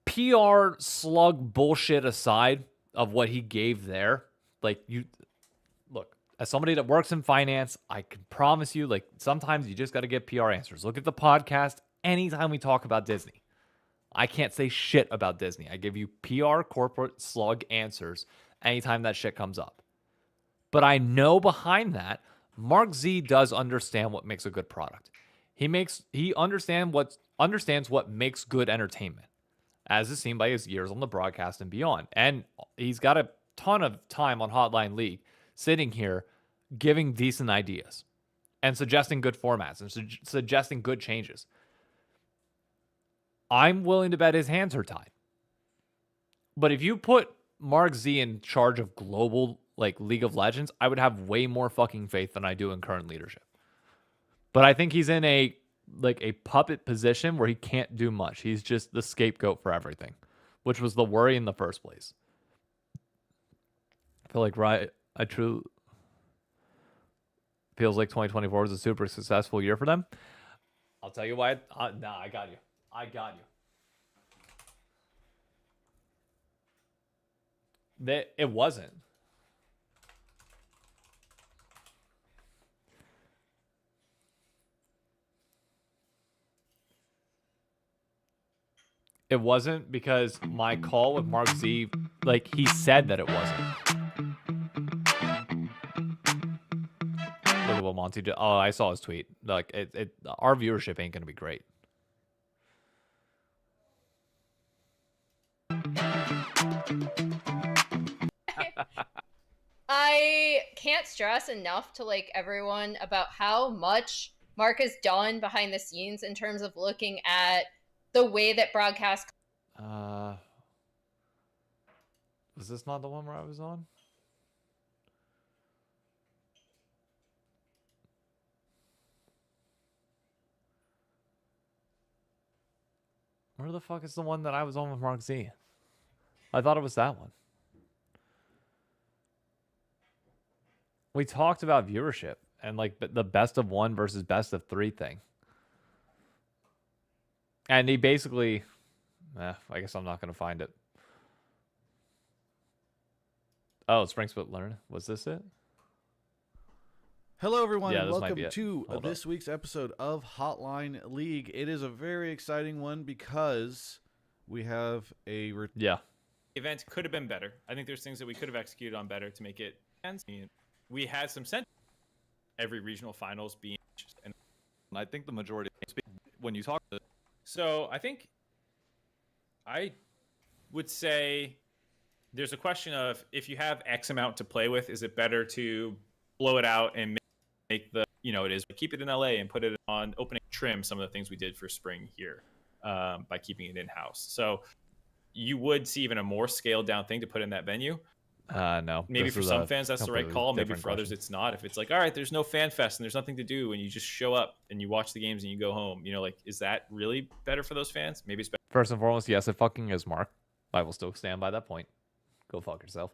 PR slug bullshit aside of what he gave there, like, you look, as somebody that works in finance, I can promise you, like, sometimes you just got to get PR answers. Look at the podcast anytime we talk about Disney. I can't say shit about Disney. I give you PR corporate slug answers anytime that shit comes up. But I know behind that, Mark Z does understand what makes a good product. He understands what makes good entertainment, as is seen by his years on the broadcast and beyond. And he's got a ton of time on Hotline League sitting here giving decent ideas and suggesting good formats and suggesting good changes. I'm willing to bet his hands are tied. But if you put Mark Z in charge of global, like, League of Legends, I would have way more fucking faith than I do in current leadership. But I think he's in a puppet position where he can't do much. He's just the scapegoat for everything, which was the worry in the first place. I feel like feels like 2024 was a super successful year for them. I'll tell you why. Nah, I got you. It wasn't. It wasn't because my call with Mark Z, like, he said that it wasn't. Look at what Monty did. Oh, I saw his tweet. Like, our viewership ain't gonna be great. I can't stress enough to, like, everyone about how much Mark has done behind the scenes in terms of looking at the way that broadcast. Was this not the one where I was on? Where the fuck is the one that I was on with Mark Z? I thought it was that one. We talked about viewership and, like, the best of one versus best of three thing. And he basically, I guess I'm not going to find it. Oh, Spring Split Learn. Was this it? Hello, everyone, Yeah, and this might welcome be it. to Hold this up. week's episode of Hotline League. It is a very exciting one because we have a Yeah. Event could have been better. I think there's things that we could have executed on better to make it. We had some sense. Every regional finals being, and I think the majority, when you talk to. So I think I would say there's a question of, if you have X amount to play with, is it better to blow it out and make the, it is, keep it in LA and put it on opening trim, some of the things we did for spring here by keeping it in-house. So you would see even a more scaled down thing to put in that venue. No. Maybe for some fans that's the right completely call. Maybe different for others question. it's not. If it's like, all right, there's no fan fest and there's nothing to do and you just show up and you watch the games and you go home, like, is that really better for those fans? Maybe it's better. First and foremost, yes, it fucking is, Mark. I will still stand by that point. Go fuck yourself.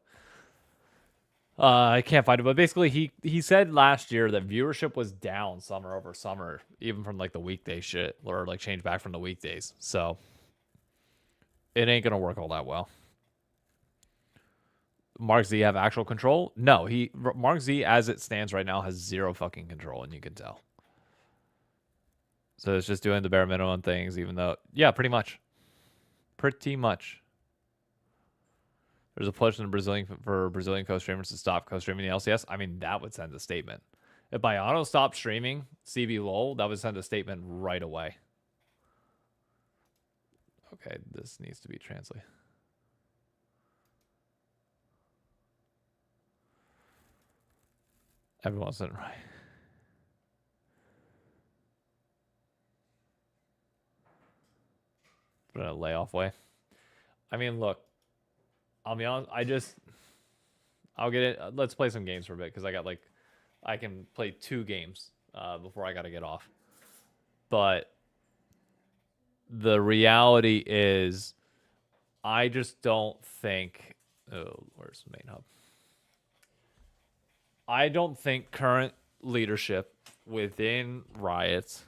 I can't find it, but basically he said last year that viewership was down summer over summer, even from, like, the weekday shit, or, like, change back from the weekdays. So it ain't gonna work all that well. Mark Z have actual control? No, Mark Z, as it stands right now, has zero fucking control, and you can tell. So it's just doing the bare minimum things, even though, yeah, pretty much. There's a push in for Brazilian co-streamers to stop co-streaming the LCS. I mean, that would send a statement. If Bayano stopped streaming CB LOL, that would send a statement right away. Okay, this needs to be translated. Everyone said it right. But in a layoff way. I mean, look, I'll be honest. I'll get it. Let's play some games for a bit because I can play 2 games before I got to get off. But the reality is, I just don't think. Oh, where's the main hub? I don't think current leadership within Riot,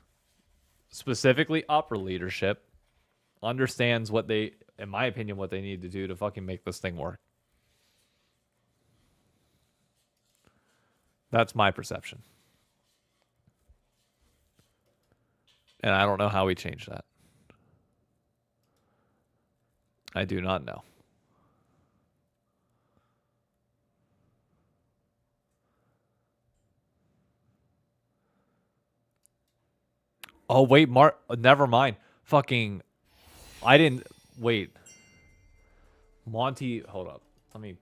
specifically upper leadership, understands what they, in my opinion, what they need to do to fucking make this thing work. That's my perception. And I don't know how we change that. I do not know. Oh, wait, never mind. Fucking, I didn't, wait. Monty, hold up. Let me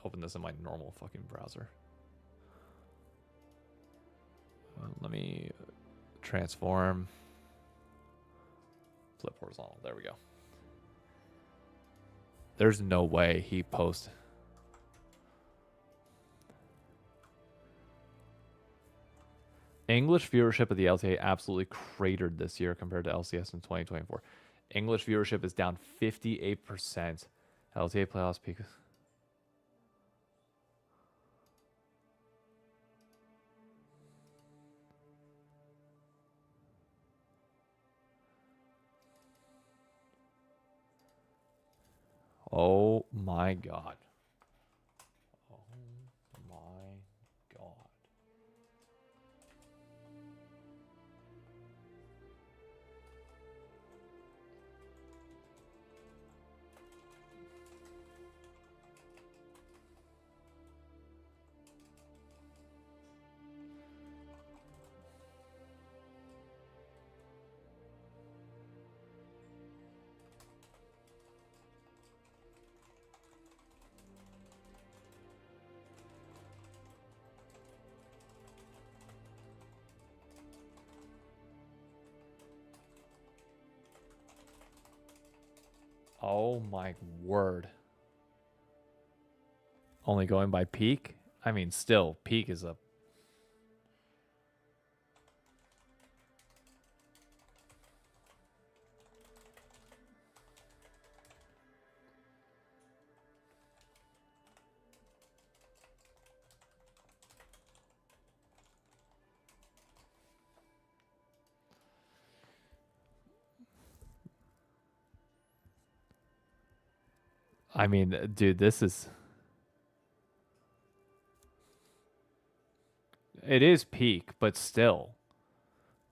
open this in my normal fucking browser. Let me transform. Flip horizontal. There we go. There's no way he posted. English viewership of the LTA absolutely cratered this year compared to LCS in 2024. English viewership is down 58%. LTA playoffs peak. Oh my god. Oh my god. Oh my word. Only going by peak? I mean, still, peak is a... I mean, dude, this is... It is peak, but still.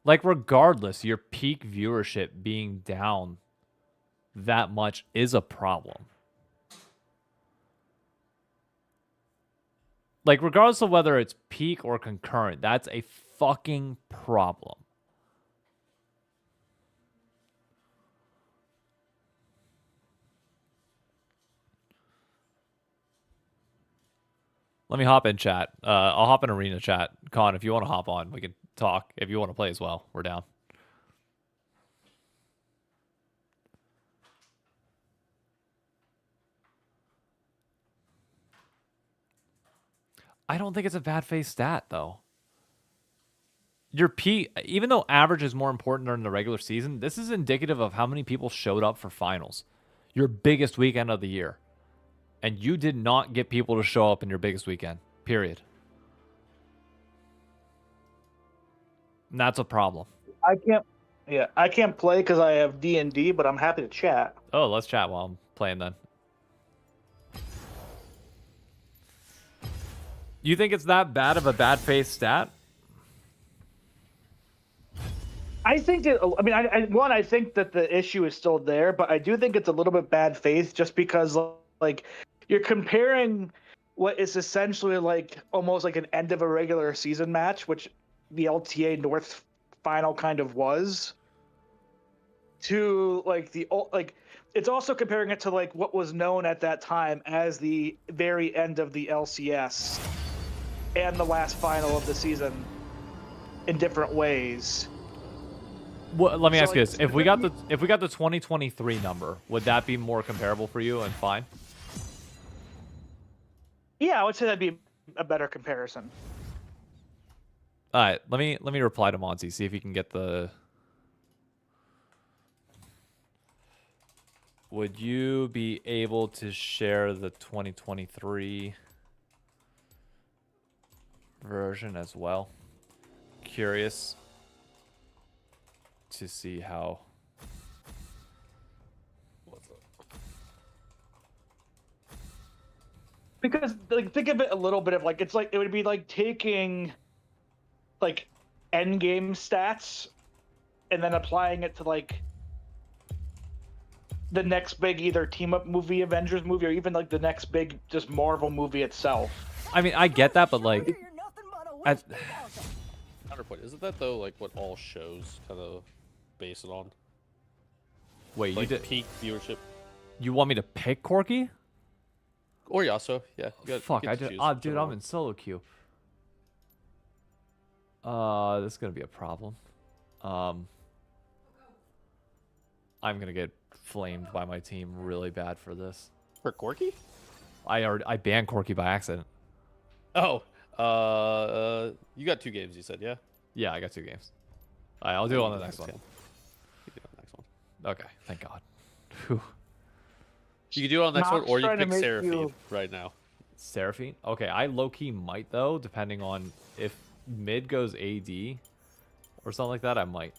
Like, regardless, your peak viewership being down that much is a problem. Like, regardless of whether it's peak or concurrent, that's a fucking problem. Let me hop in chat. I'll hop in arena chat. Con, if you want to hop on, we can talk. If you want to play as well, we're down. I don't think it's a bad face stat, though. Your peak, even though average is more important during the regular season, this is indicative of how many people showed up for finals. Your biggest weekend of the year. And you did not get people to show up in your biggest weekend. Period. And that's a problem. I can't play because I have D&D, but I'm happy to chat. Oh, let's chat while I'm playing then. You think it's that bad of a bad face stat? I think that, I mean, I think that the issue is still there, but I do think it's a little bit bad faith just because, like, you're comparing what is essentially like almost like an end of a regular season match, which the LTA North final kind of was, to like it's also comparing it to like what was known at that time as the very end of the LCS and the last final of the season in different ways. Well, let me So, ask you like, this: if we got the 2023 number, would that be more comparable for you and fine? Yeah, I would say that'd be a better comparison. All right, let me reply to Monty, see if he can get the. Would you be able to share the 2023 version as well? Curious to see how. What's up? Because like think of it a little bit of like it's like it would be like taking like end game stats and then applying it to like the next big either team up movie, Avengers movie, or even like the next big just Marvel movie itself. I mean, I get that, but like, Counterpoint, isn't that though like what all shows kind of base it on? wait, Like you did? peak viewership. You want me to pick Corky? Or Yasuo, yeah. Fuck, I did. Oh, dude, I'm in solo queue. This is gonna be a problem. I'm gonna get flamed by my team really bad for this. For Corky? I banned Corky by accident. Oh, you got 2 games. You said, yeah. Yeah, I got 2 games. All right, I'll do it on the next one. You can do it on the next one. Okay, thank God. Whew. You can do it on the next Not one, or you trying can to pick make Seraphine you- right now. Seraphine? Okay, I low-key might, though, depending on if mid goes AD or something like that, I might.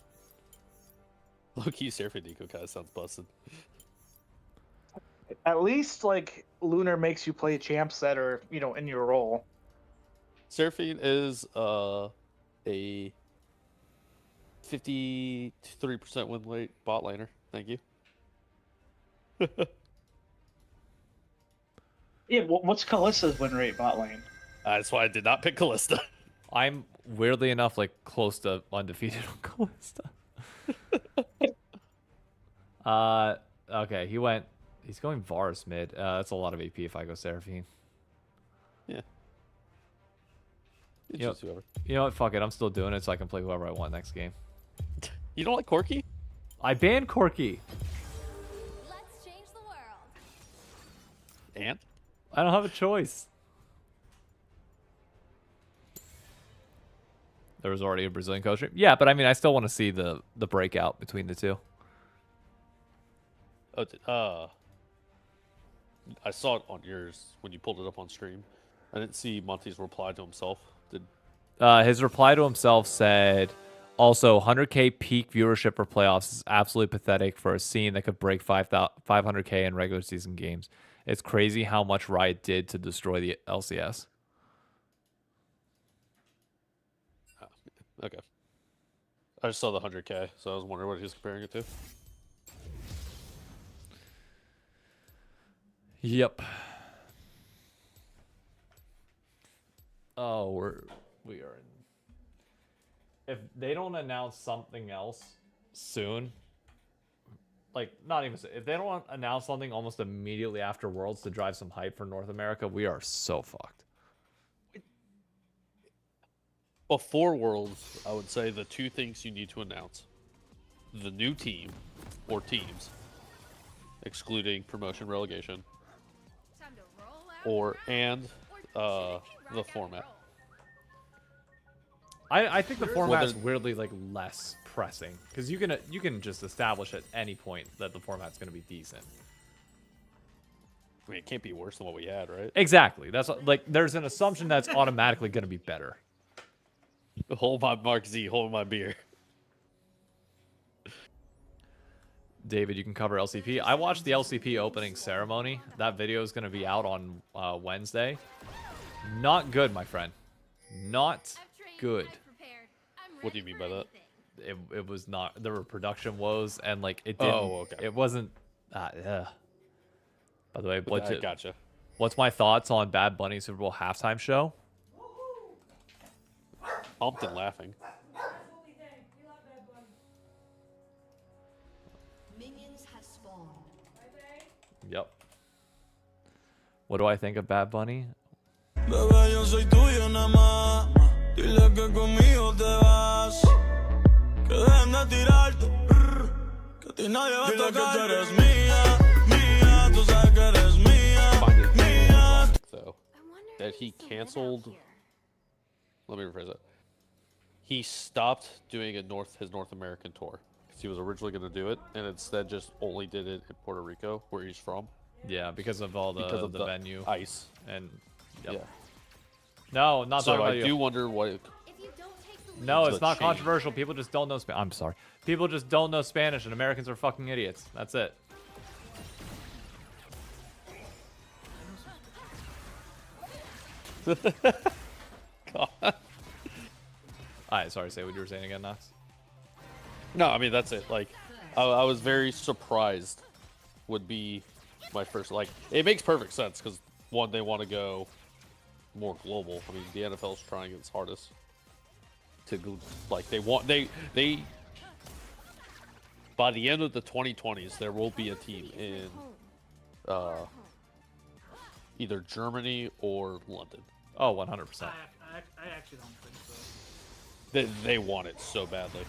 Low-key Seraphine Nico kind of sounds busted. At least like Lunar makes you play champs that are, you know, in your role. Seraphine is a 53% win rate bot laner. Thank you. Yeah, what's Kallista's win rate bot lane? That's why I did not pick Callista. I'm weirdly enough like close to undefeated on Callista. Okay, he's going Varus mid. That's a lot of AP if I go Seraphine. Yeah. You You know, choose whoever. you know what? Fuck it. I'm still doing it so I can play whoever I want next game. You don't like Corky? I banned Corky. Let's change the world. And? I don't have a choice. There was already a Brazilian coach. Yeah, but I mean, I still want to see the breakout between the two. Oh, I saw it on yours when you pulled it up on stream. I didn't see Monty's reply to himself. His reply to himself said, also, 100K peak viewership for playoffs is absolutely pathetic for a scene that could break 500K in regular season games. It's crazy how much Riot did to destroy the LCS. Okay. I just saw the 100K, so I was wondering what he was comparing it to. Yep. Oh, we are in. If they don't announce something else soon, like not even if they don't announce something almost immediately after Worlds to drive some hype for North America, we are so fucked. Before Worlds, I would say the 2 things you need to announce: the new team or teams, excluding promotion relegation, and the format. I think the format is weirdly like less pressing because you can just establish at any point that the format's going to be decent. I mean, it can't be worse than what we had, right? Exactly. That's like there's an assumption that's automatically going to be better. Hold my Mark Z, hold my beer. David, you can cover LCP. I watched the LCP opening ceremony. That video is going to be out on Wednesday. Not good, my friend. Not good. What do you mean by that? It was not. There were production woes, and like it didn't. Oh, okay. It wasn't. Yeah. By the way, I gotcha. What's my thoughts on Bad Bunny Super Bowl halftime show? Pumped and laughing. That's what we think. We love Bad Bunny. Minions have spawned. Right, babe? Yep. What do I think of Bad Bunny? Bebé, yo soy tuyo nada más. Dile que conmigo te vas. Que dejen de tirarte. Que a ti nadie va a tocar. Dile que tú eres mía, mía. Tú sabes que eres mía, Find it mía. ironic, though, that he canceled. Let me rephrase it. He stopped doing his North American tour because he was originally going to do it, and instead just only did it in Puerto Rico, where he's from. Yeah, because of all the venue ice and. Yeah. Yep. No, not So talking about I you. do wonder what. No, it's the not change. controversial. People just don't know Spanish. I'm sorry. People just don't know Spanish, and Americans are fucking idiots. That's it. God. Alright, sorry, say what you were saying again, Knox. No, I mean that's it. Like, I was very surprised. Would be my first. Like, it makes perfect sense because one, they want to go more global. I mean, the NFL's trying its hardest to go. Like, they by the end of the 2020s, there will be a team in either Germany or London. Oh, 100%. I actually don't think so. They want it so badly.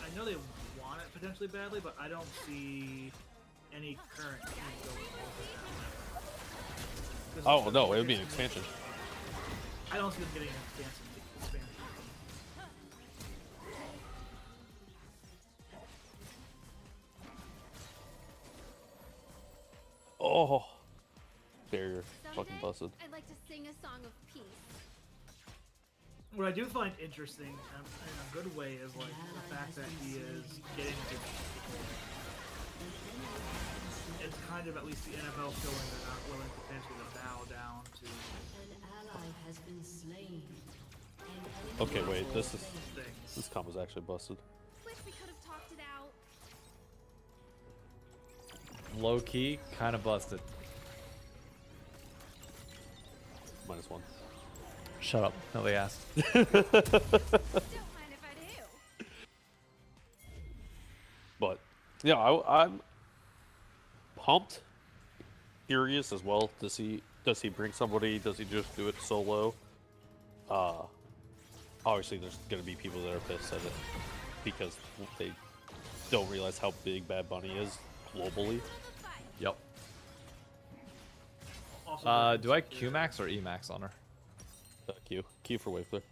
I know they want it potentially badly, but I don't see any current team going over that. Oh no, it would be an expansion. I don't see them getting an expansion. Oh, barrier fucking busted. I'd like to sing a song of peace. What I do find interesting, in a good way, is like the fact that he is getting to. It's kind of at least the NFL showing they're not willing potentially to bow down to. An ally has been slain. Okay, wait, this things. combo's actually busted. Wish we could have talked it out. Low key, kind of busted. -1. Shut up. Nobody asked. Don't mind if I do. But yeah, I'm pumped, curious as well to see, does he bring somebody? Does he just do it solo? Obviously, there's gonna be people that are pissed at it because they don't realize how big Bad Bunny is globally. Yep. Also, Do I Q max or E max on her? Q for wave clear.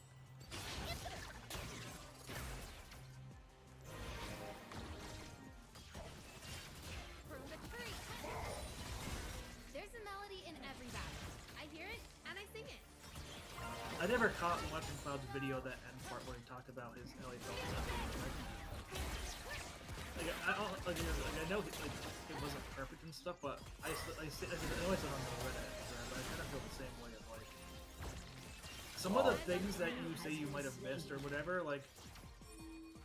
There's a melody in every battle. I hear it and I sing it. I never caught watching Cloud's video that end part where he talked about his how he felt about being I know it wasn't perfect and stuff, but I know I said on the Reddit, but I kind of feel the same way of like some of the things that you say you might have missed or whatever. Like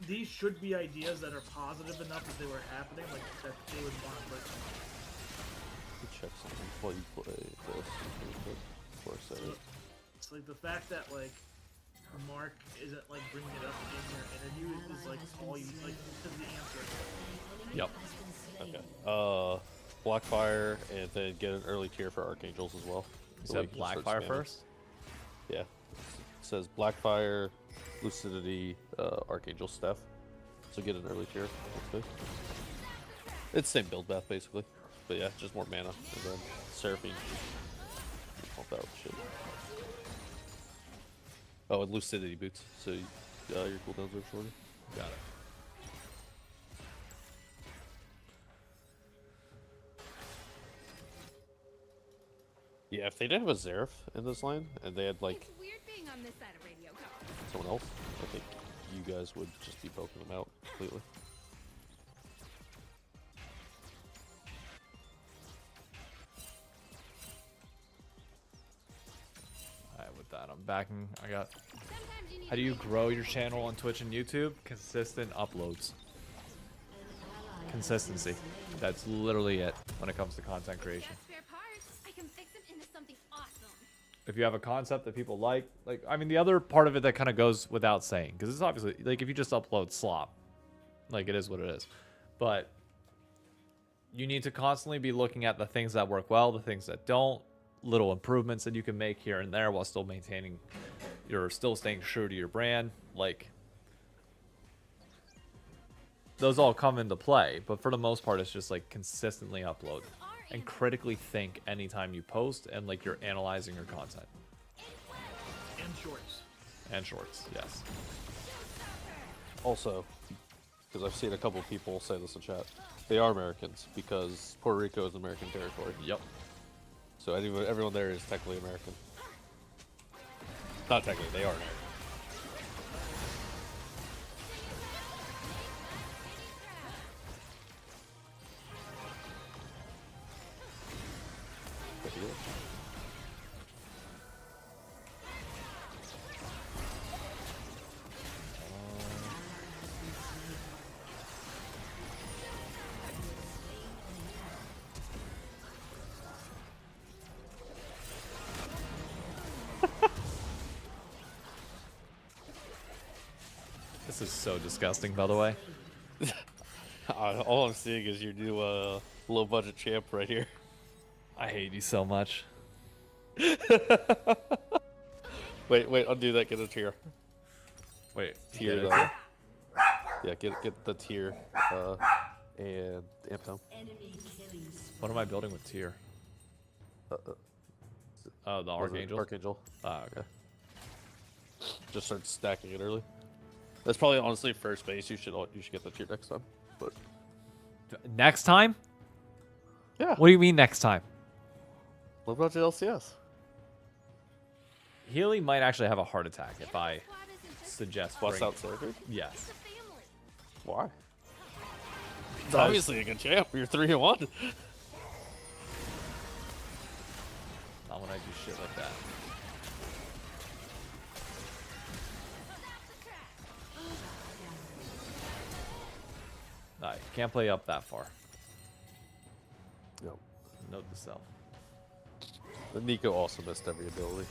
these should be ideas that are positive enough if they were happening, like that they would want to put. Check something while you play this. Before I say it. It's like the fact that like Mark isn't like bringing it up in your interview is like all you like is the answer. Yep. Okay. Blackfire, and then get an early tier for Archangels as well. You So we said can start Blackfire spamming. first? Yeah. It says Blackfire, Lucidity, Archangel Steph. So get an early tier. Hopefully. It's the same build path basically. But yeah, just more mana. And then Seraphine. Help out shit. Oh, and Lucidity boots. So your cooldowns are shorter. Got it. Yeah, if they didn't have a Zeref in this line, and they had like It's weird being on this side of Radio Go. someone else, I think you guys would just be poking them out completely. Alright, with that, I'm backing. I got. Sometimes you need How do you to make grow your channel on Twitch and YouTube? Consistent uploads. Consistency. That's literally it when it comes to content creation. Spare parts. I can fix them into something awesome. If you have a concept that people like, I mean, the other part of it that kind of goes without saying, because it's obviously, like, if you just upload slop, like, it is what it is. But you need to constantly be looking at the things that work well, the things that don't, little improvements that you can make here and there while still maintaining, you're still staying true to your brand. Like, those all come into play, but for the most part, it's just, like, consistently upload and critically think anytime you post and, like, you're analyzing your content. And shorts. And shorts, yes. Also, because I've seen a couple people say this in chat, they are Americans because Puerto Rico is American territory. Yep. So everyone there is technically American. Not technically, they are American. This is so disgusting, by the way. All I'm seeing is your new low budget champ right here. I hate you so much. Wait, undo that, get a tier. Wait, tier. get a tier? Yeah, get the tier and amp tone. What am I building with tier? Oh, the Archangel? Archangel. Ah, okay. Just start stacking it early. That's probably honestly first base. You should get the tier next time. But next time? Yeah. What do you mean next time? What about the LCS? Healy might actually have a heart attack if I suggest Bust out Surgery? Yes. Why? It's obviously a good champ. You're 3-1. Not when I do shit like that. Alright, can't play up that far. Yep. Note to self. But Nico also missed every ability.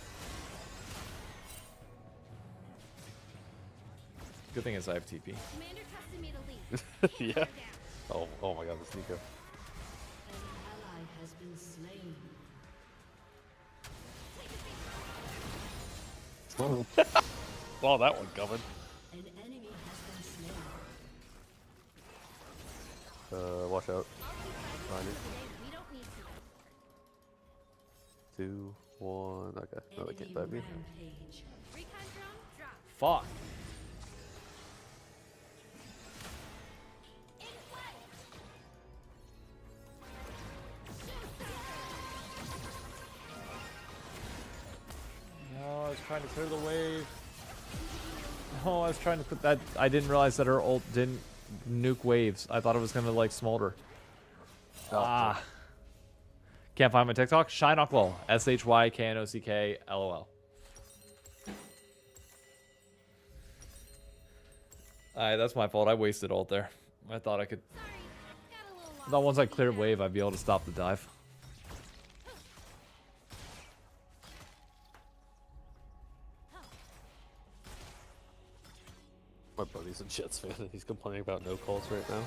Good thing is I have TP. Commander tested me to lead. Yeah. Oh my god, this Nico. Saw that one coming. Watch out. Behind you. 2, 1. Okay. No, they can't dive me. Fuck. No, I was trying to clear the wave. No, I was trying to put that. I didn't realize that her ult didn't nuke waves. I thought it was gonna like smolder. Ah. Can't find my TikTok. Shynocklol. SHYKNOCK LOL. Alright, that's my fault. I wasted ult there. I thought I could. I thought once I cleared wave, I'd be able to stop the dive. My buddy's a Jets fan and he's complaining about no calls right now.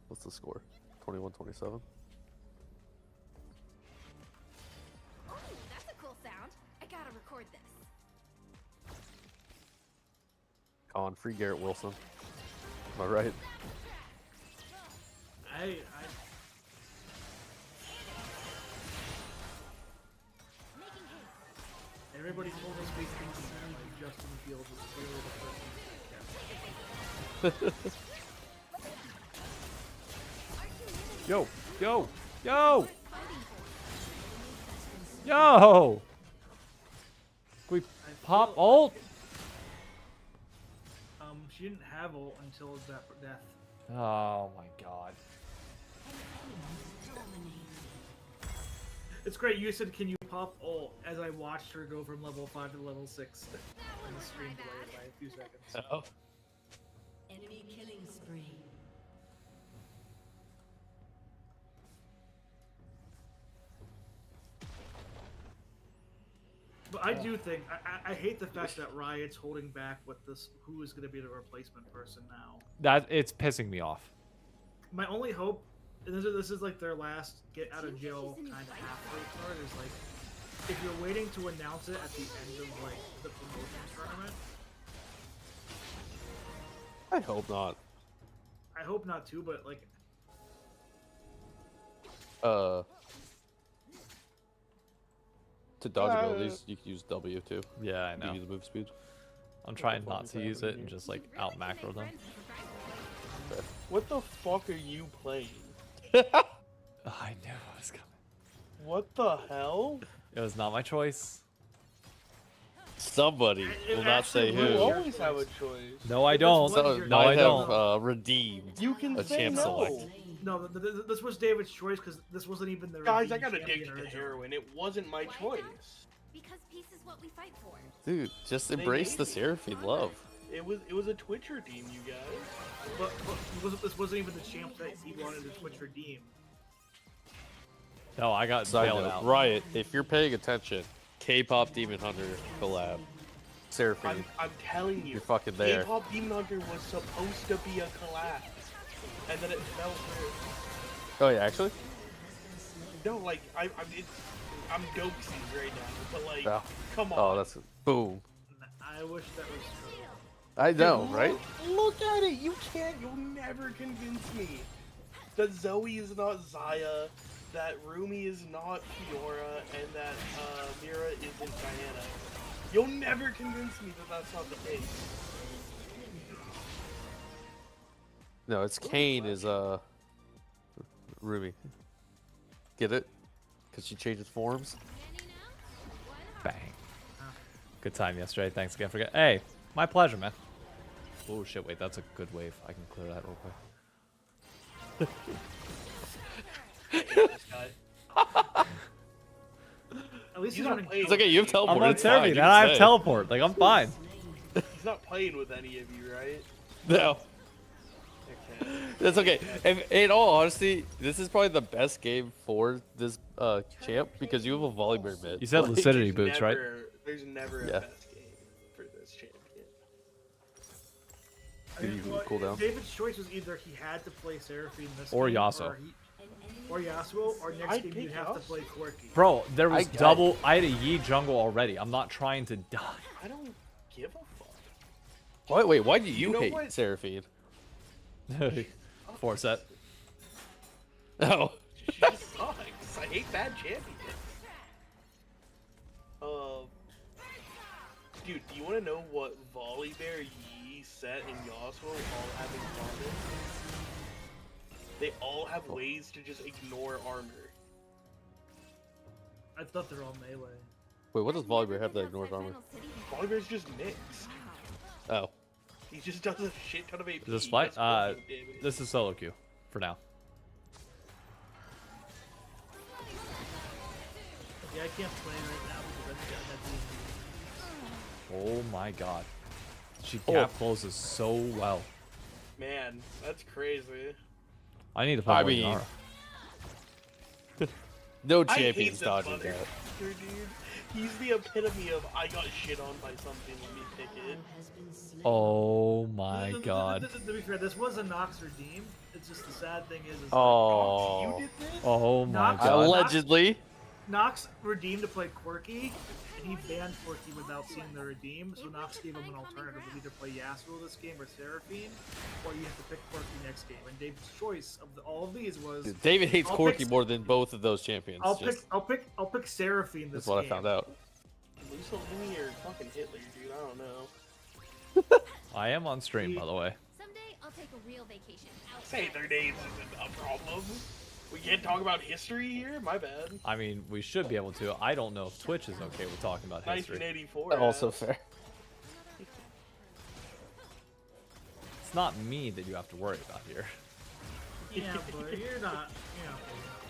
What's the score? 21-27? Ooh, that's a cool sound. I gotta record this. Con, free Garrett Wilson. Am I right? Everybody told us we think Justin Fields was clearly the first. Yo! Yo! Yo! Yo! Can we pop ult? She didn't have ult until that death. Oh my god. It's great. You said, "Can you pop ult?" As I watched her go from level 5 to level 6 in the stream delay by a few seconds. Oh. Enemy killing spree. But I do think I hate the fact that Riot's holding back with this. Who is going to be the replacement person now? That it's pissing me off. My only hope, and this is like their last get out of jail kind of halfway card, is like if you're waiting to announce it at the end of like the promotion tournament. I hope not. I hope not too, but like. To dodge abilities, you can use W too. Yeah, I You know. can use move speed. I'm trying not to use it and just like out macro them. What the fuck are you playing? I knew it was coming. What the hell? It was not my choice. Somebody will not say You who. always have a choice. No, I don't. So, No, I might don't. have redeemed You can a say champ no. select. No, this was David's choice because this wasn't even the. Guys, I redeemed got champion addicted to originally. heroin. It wasn't my choice. Because peace is what we fight for. Dude, just They embrace made the it. Seraphine love. It was a Twitch redeem, you guys. But this wasn't even the champ that he wanted to Twitch redeem. No, I got Side bailed note, out. Riot, if you're paying attention, K-pop Demon Hunter collab. Seraphine, I'm telling you, you're fucking there. K-pop Demon Hunter was supposed to be a collab, and then it fell through. Oh yeah, actually? No, like I'm doxies right now, but like, Oh. come on. Oh, that's boom. I wish that was true. I know, right? Look at it. You'll never convince me that Zoe is not Zaya, that Rumi is not Fiora, and that Mira isn't Diana. You'll never convince me that that's not the case. No, it's Kane is Ruby. Get it? Because she changes forms. Bang. Good time yesterday. Thanks again for getting. Hey, my pleasure, man. Oh shit! Wait, that's a good wave. I can clear that real quick. At least He's he's not running. playing It's okay, you have teleport. I'm on It's fine, Seraphine, you and can I have stay. teleport. Like I'm fine. He's not playing with any of you, right? No. Okay. That's okay. In all honesty, this is probably the best game for this champ because you have a Volibear mid. You said Like, lucidity boots, right? There's never a Yeah. best game for this champion. Give you a cooldown. David's choice was either he had to play Seraphine this Or game, Yasuo. or Yasuo, or next I'd game pick you'd have to Yasuo. play Quirky. Bro, there was I- double. I had a Yi jungle already. I'm not trying to die. I don't give a fuck. Wait, why do you, You know hate what? Seraphine? Four set. Oh. She sucks. I hate bad champions. Dude, do you want to know what Volibear, Yi, Set, and Yasuo all have in common? They all have ways to just ignore armor. I thought they're all melee. Wait, what does Volibear have that ignores armor? Volibear's just mixed. Oh. He just does a shit ton of AP. Is this fight? That's fucking damage. This is solo queue for now. Yeah, I can't play right now because I've got that Oh my god. She gap closes so well. Man, that's crazy. I need to play I more mean, Yara. No I hate champion's this dodging that. motherfucker, dude. He's the epitome of I got shit on by something, let me pick it. Oh my god. To be fair, this was a Nox redeem. It's just the sad thing is Oh. You did this? Oh my Nox- god. Allegedly. Nox redeemed to play Quirky, and he banned Quirky without seeing the redeem, so Nox gave him an alternative of either play Yasuo this game or Seraphine, or you have to pick Quirky next game. And David's choice of all of these was Dude, David hates I'll Corky pick- more than both of those champions. I'll Just- pick Seraphine this That's what game. I found out. Mussolini or fucking Hitler, dude, I don't know. I am on stream, by the way. Someday I'll take a real vacation Say their names isn't a problem. We can't talk about history here? My bad. I mean, we should be able to. I don't know if Twitch is okay with talking about history. 1984. Also fair. It's not me that you have to worry about here. Yeah, but you're not.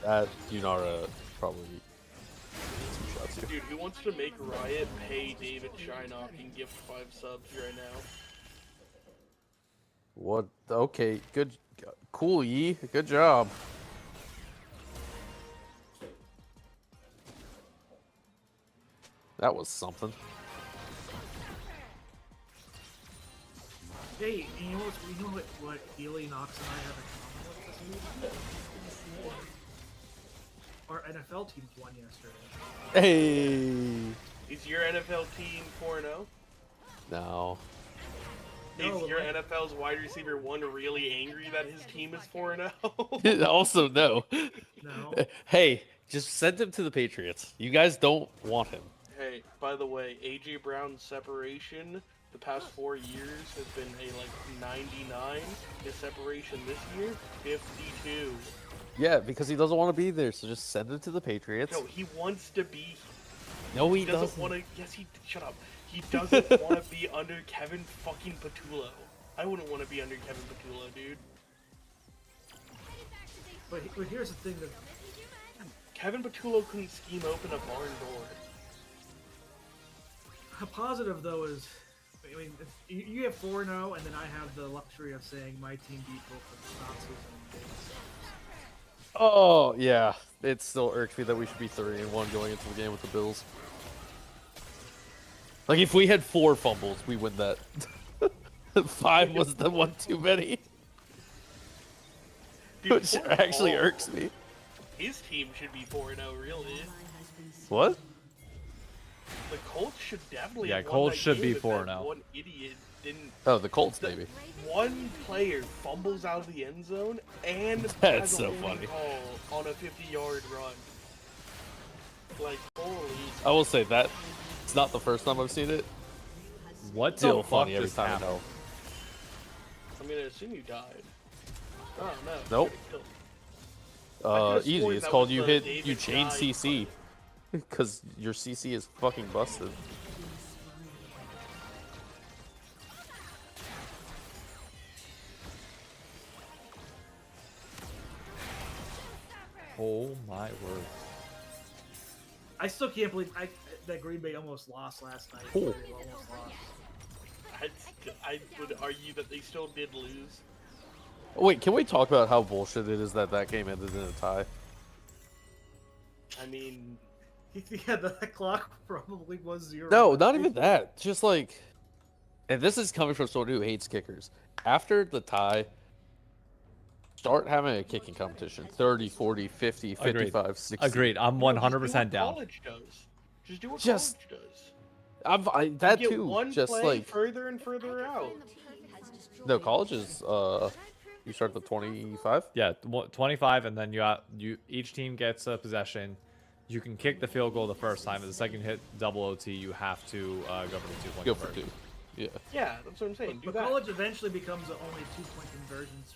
Yeah. Yunara probably two shots you. Dude, who wants to make Riot pay David Shynock and gift 5 subs right now? What? Okay, good, cool, Yi. Good job. That was something. Hey, you know what Healy, Knox, and I have in common with this season? Our NFL teams won yesterday. Hey. Is your NFL team 4-0? No. Is your NFL's wide receiver 1 really angry that his team is 4-0? Also, no. No. Hey, just send him to the Patriots. You guys don't want him. Hey, by the way, AJ Brown's separation the past 4 years has been a 99. His separation this year, 52. Yeah, because he doesn't want to be there, so just send him to the Patriots. No, he wants to be. No, he doesn't doesn't. want to. Yes, he. Shut up. He doesn't want to be under Kevin fucking Patullo. I wouldn't want to be under Kevin Patullo, dude. But here's the thing that Kevin Patullo couldn't scheme open a barn door. a positive though is, I mean, you have 4-0, and then I have the luxury of saying my team beat both the Nazis and Davis. Oh, yeah. It still irks me that we should be 3-1 going into the game with the Bills. Like, if we had 4 fumbles, we win that. 5 was the one too many. Dude, Which actually irks me. His team should be 4-0, really. What? The Colts should definitely. Yeah, have won Colts that should game be if 4-0. that one idiot didn't. Oh, the Colts, maybe. One player fumbles out of the end zone and That's has a so holding funny. call on a 50-yard run. Like, holy. I will say that it's not the first time I've seen it. What Still the funny fuck every just time I happened? know. I'm gonna assume you died. Oh no. Nope. could've Easy. sworn It's that called was you the hit, David you chain died CC. Because your CC is fucking busted. Oh my word. I still can't believe that Green Bay almost lost last night. Oh. They almost lost. I would argue that they still did lose. Wait, can we talk about how bullshit it is that that game ended in a tie? I mean, Yeah, that clock probably was 0. No, not even that. Just like, and this is coming from someone who hates kickers. After the tie, start having a kicking competition. 30, 40, 50, 55, 60. Agreed. I'm 100% down. College does. Just do what Just- college does. That you get too. One Just play like, further and further out. no, college is, you start at the 25? Yeah, 25, and then you each team gets a possession. You can kick the field goal the first time, and the second hit double OT, you have to go for the 2-point Go for conversion. 2. Yeah. Yeah, that's what I'm saying. Do But that. college eventually becomes the only 2-point conversions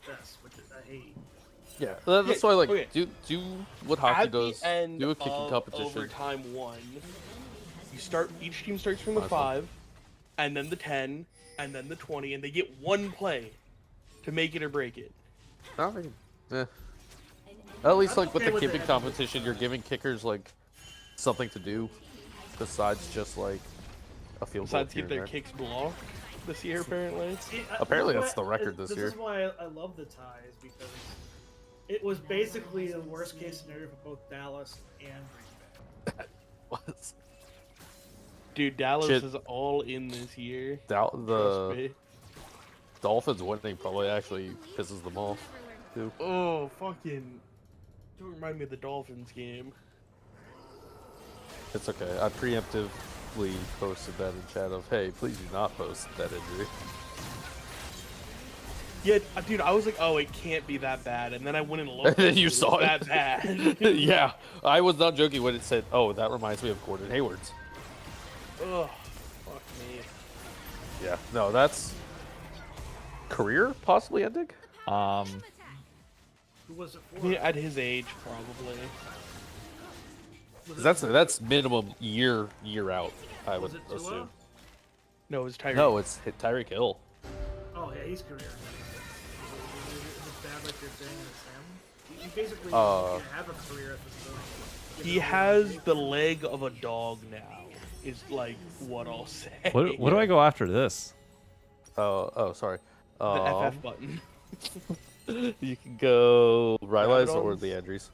fest, which I hate. Yeah, that's why, like, okay. do what hockey At does. the end Do a kicking of competition. overtime 1, you start. Each team starts from the Nice 5, and then the 10, and then the 20, and they get one play to make it or break it. I mean, at least, like, with okay the with kicking that. competition, you're giving kickers, like, something to do besides just, like, a field goal. Besides, here get and their there. kicks blocked this year, apparently. See, Apparently this that's is the why- record this year. This is why I love the ties, because it was basically the worst case scenario for both Dallas and Green Bay. What? Dude, Dallas Shit. is all in this year. The Trust me. Dolphins winning probably actually pisses them off, too. Oh, fucking. Don't remind me of the Dolphins game. It's okay. I preemptively posted that in chat of, hey, please do not post that injury. Yeah, dude, I was like, oh, it can't be that bad. And then I went and looked. And then and you was saw it. that bad. Yeah, I was not joking when it said, oh, that reminds me of Gordon Hayward's. Ugh, fuck me. Yeah, no, that's career possibly ending. Who was it I for? mean, at his age, probably. 'Cause that's minimum year out. I would Was it Tua? assume. No, it was Tyreek. No, it's Tyreek Hill. Oh, yeah, he's career. Is it bad like you're saying it's him? He basically Uh, can't have a career at this point. He has the leg of a dog now, is like what I'll say. What do I go after this? Oh, sorry. The FF button. You can go Rylai's or Rabadons? the Andrews.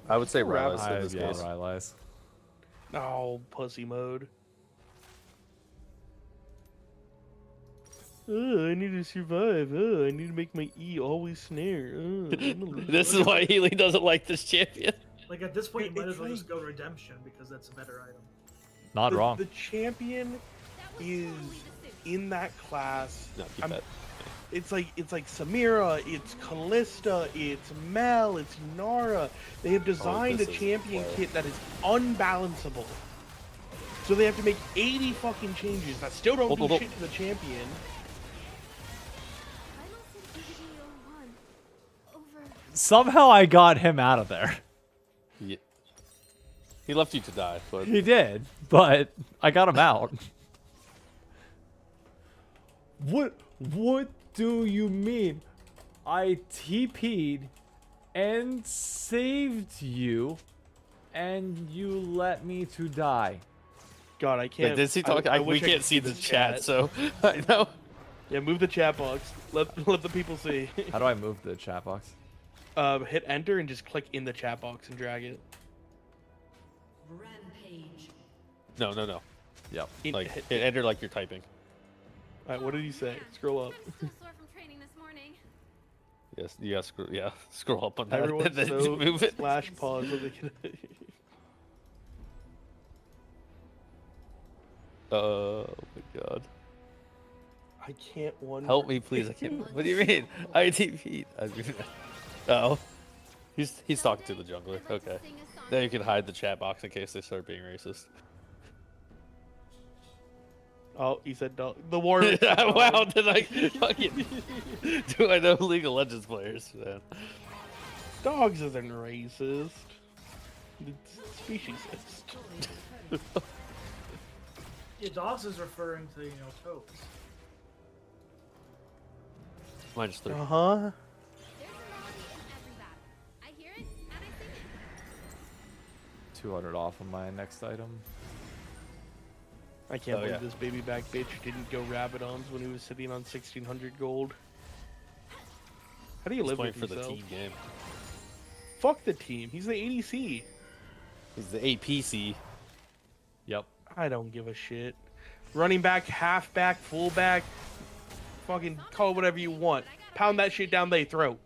I would say Rylai's in I this yeah, case. Rylai's. Oh, pussy mode. I need to survive. I need to make my E always snare. This is why Healy doesn't like this champion. Like at this point, you might It's as well just like- go redemption because that's a better item. Not wrong. The champion is in that class. No, keep that. It's like Samira, it's Callista, it's Mel, it's Nara. They have designed a this is champion wild. kit that is unbalanceable. So they have to make 80 fucking changes that still don't do shit to the champion. Somehow I got him out of there. Yeah. He left you to die, but He did, but I got him out. What do you mean? I TP'd and saved you, and you let me to die. God, I can't. Does he talk? I we wish I can't could see the chat, so I know. Yeah, move the chat box. Let the people see. How do I move the chat box? Hit enter and just click in the chat box and drag it. Rampage. No. Yep. Like hit enter like you're typing. Alright, what did he say? Scroll up. Still sore from training this morning. Yes, you gotta scroll up on that. Everyone's and then so move it. slash pause so they can. Oh my god. I can't wonder. Help me, please. I can't. What do you mean? I TP'd. Oh. He's talking to the jungler. Okay. Now you can hide the chat box in case they start being racist. Oh, he said dog. The war. Wow, did I fucking do I know League of Legends players? Man. Dogs isn't racist. It's speciesist. Yeah, dogs is referring to toads. Minus 3. Uh huh. There's a melody in every battle. I hear it and I sing it. 200 off on my next item. I can't Oh, believe yeah. this baby back bitch didn't go Rabadons when he was sitting on 1600 gold. How do you He's live playing with for the yourself? team game. Fuck the team. He's the ADC. He's the APC. Yep. I don't give a shit. Running back, halfback, fullback, fucking call it whatever you want. Pound that shit down their throat.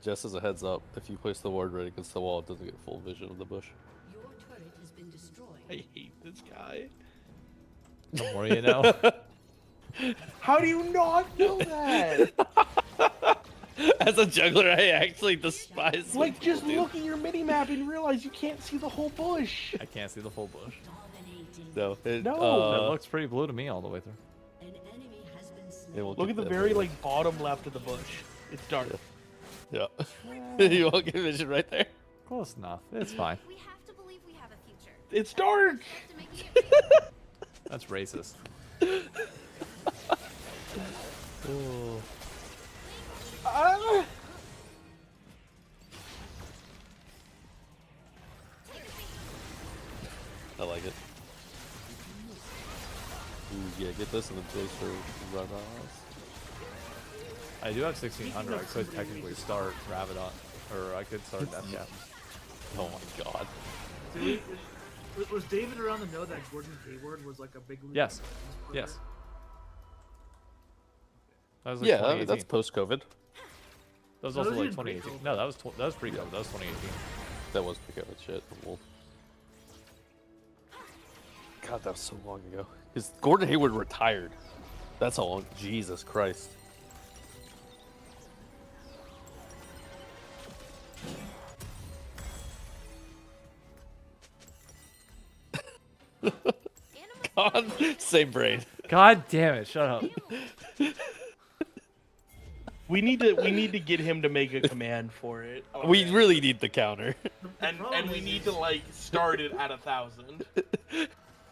Just as a heads up, if you place the ward right against the wall, it doesn't get full vision of the bush. Your turret has been destroyed. I hate this guy. The more you know. How do you not know that? As a jungler, I actually despise. Like, when just people do. look at your mini-map and realize you can't see the whole bush. I can't see the full bush. No, it, No. It looks pretty blue to me all the way through. An enemy has been slain. it won't Look get at the that very, blue. like, bottom left of the bush. It's dark. Yeah. You won't get vision right there. Close enough. It's fine. We have to believe we have a future. It's dark! To making it real. That's racist. Oh. Ah! I like it. Ooh, yeah, get this in the place for runoffs. I do have 1600. I could technically start Rabadon, or I could start Death Cap. Oh my god. Was David around to know that Gordon Hayward was like a big league? Yes. player? Yes. That was like Yeah, 2018. that's post-COVID. That was No, also those like didn't 2018. pre-COVID. No, that was pre-COVID. That was 2018. That was pre-COVID shit. Well, God, that was so long ago. Because Gordon Hayward retired. That's how long. Jesus Christ. God, same brain. God damn it! Shut up. We need to get him to make a command for it. We really need the counter. And we need to like start it at 1,000.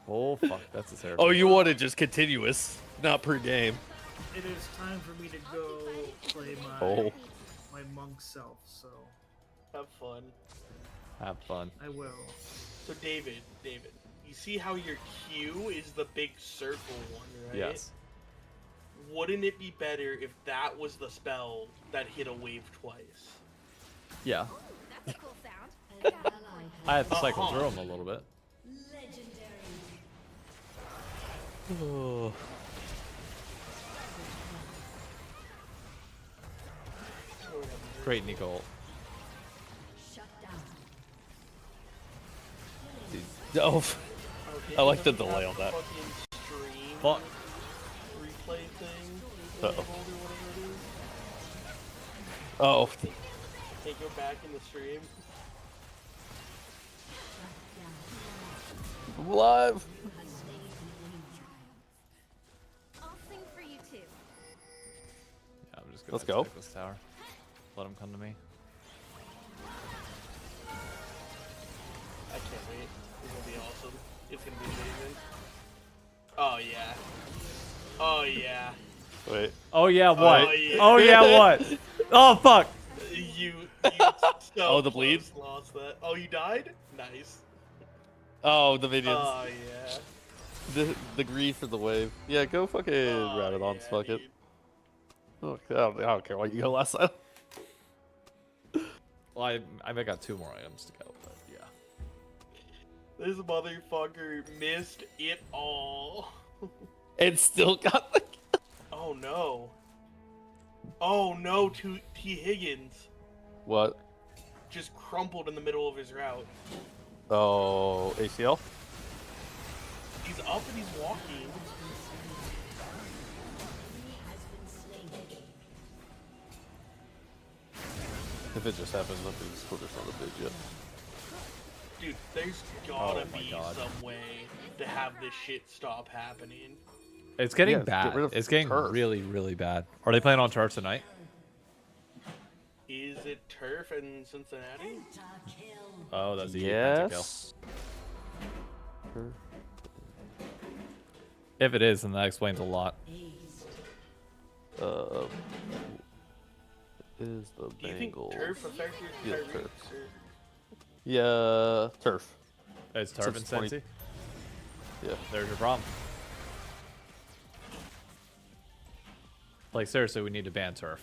Oh fuck, that's a terrible. Oh, you want it just continuous, not per game. It is time for me to go play Oh. my monk self. So Have fun. Have fun. I will. So David, you see how your Q is the big circle one, right? Yes. wouldn't it be better if that was the spell that hit a wave twice? Yeah. That's a cool sound. I have to cycle through them a little bit. Oh. Great Nico. Oh, I like the delay on that. Fuck. Replay thing. Uh-oh. Oh. Can't go back in the stream. I'm alive. I'll sing for you too. Yeah, I'm just gonna Let's go. take this tower. Let him come to me. I can't wait. It's gonna be awesome. It's gonna be amazing. Oh yeah. Oh yeah. Wait. Oh yeah, what? Oh yeah, oh, yeah what? Oh fuck. You so Oh, the bleed? close lost that. Oh, you died? Nice. Oh, the minions. Oh yeah. The greed for the wave. Yeah, go fucking Rabadons, yeah, fuck it. dude. Oh, I don't care why you go last time. Well, I got 2 more items to go, but yeah. This motherfucker missed it all. And still got the... Oh no. Oh no, to T. Higgins What? just crumpled in the middle of his route. Oh, ACL? He's up and he's walking. If it just happens, nothing's Twitter's not a big yet. Dude, there's gotta Oh my be God. some way to have this shit stop happening. It's getting Yeah, get bad. rid of It's getting turf. really, really bad. Are they playing on turf tonight? Is it turf in Cincinnati? Oh, that's the pentakill. Yes. Sure. If it is, then that explains a lot. Is the Do you think Bengals? turf affected Yeah, Tyreek? turf. or- Yeah, turf. It's turf and Since 20 Cincy. Yeah. There's your problem. Like seriously, we need to ban turf.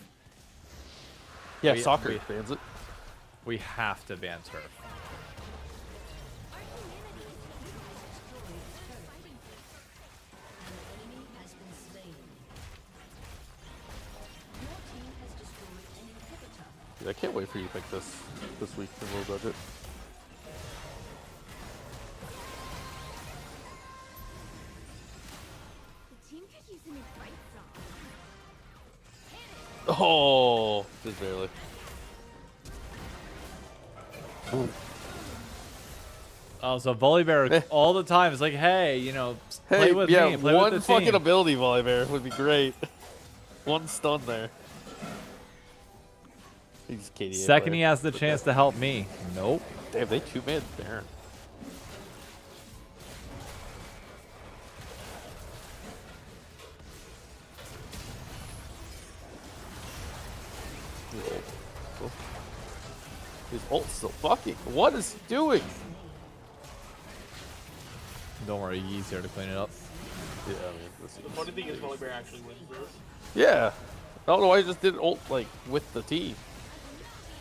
Yeah, We- soccer we- bans it. We have to ban turf. Yeah, I can't wait for you to pick this week in low budget. The team could use a new fight song. Oh, just barely. Oh, so Volibear all the time is like, hey, you know, play Hey, with yeah, me, play one with the fucking team. ability Volibear would be great. One stun there. He's KDA Second, player. he has the chance to help me. Nope. Damn, they 2-man Baron. His ult's still fucking. What is he doing? Don't worry, Yee's here to clean it up. Yeah, I mean, this The funny thing is, Volibear actually wins this. yeah. I don't know why he just did ult like with the T.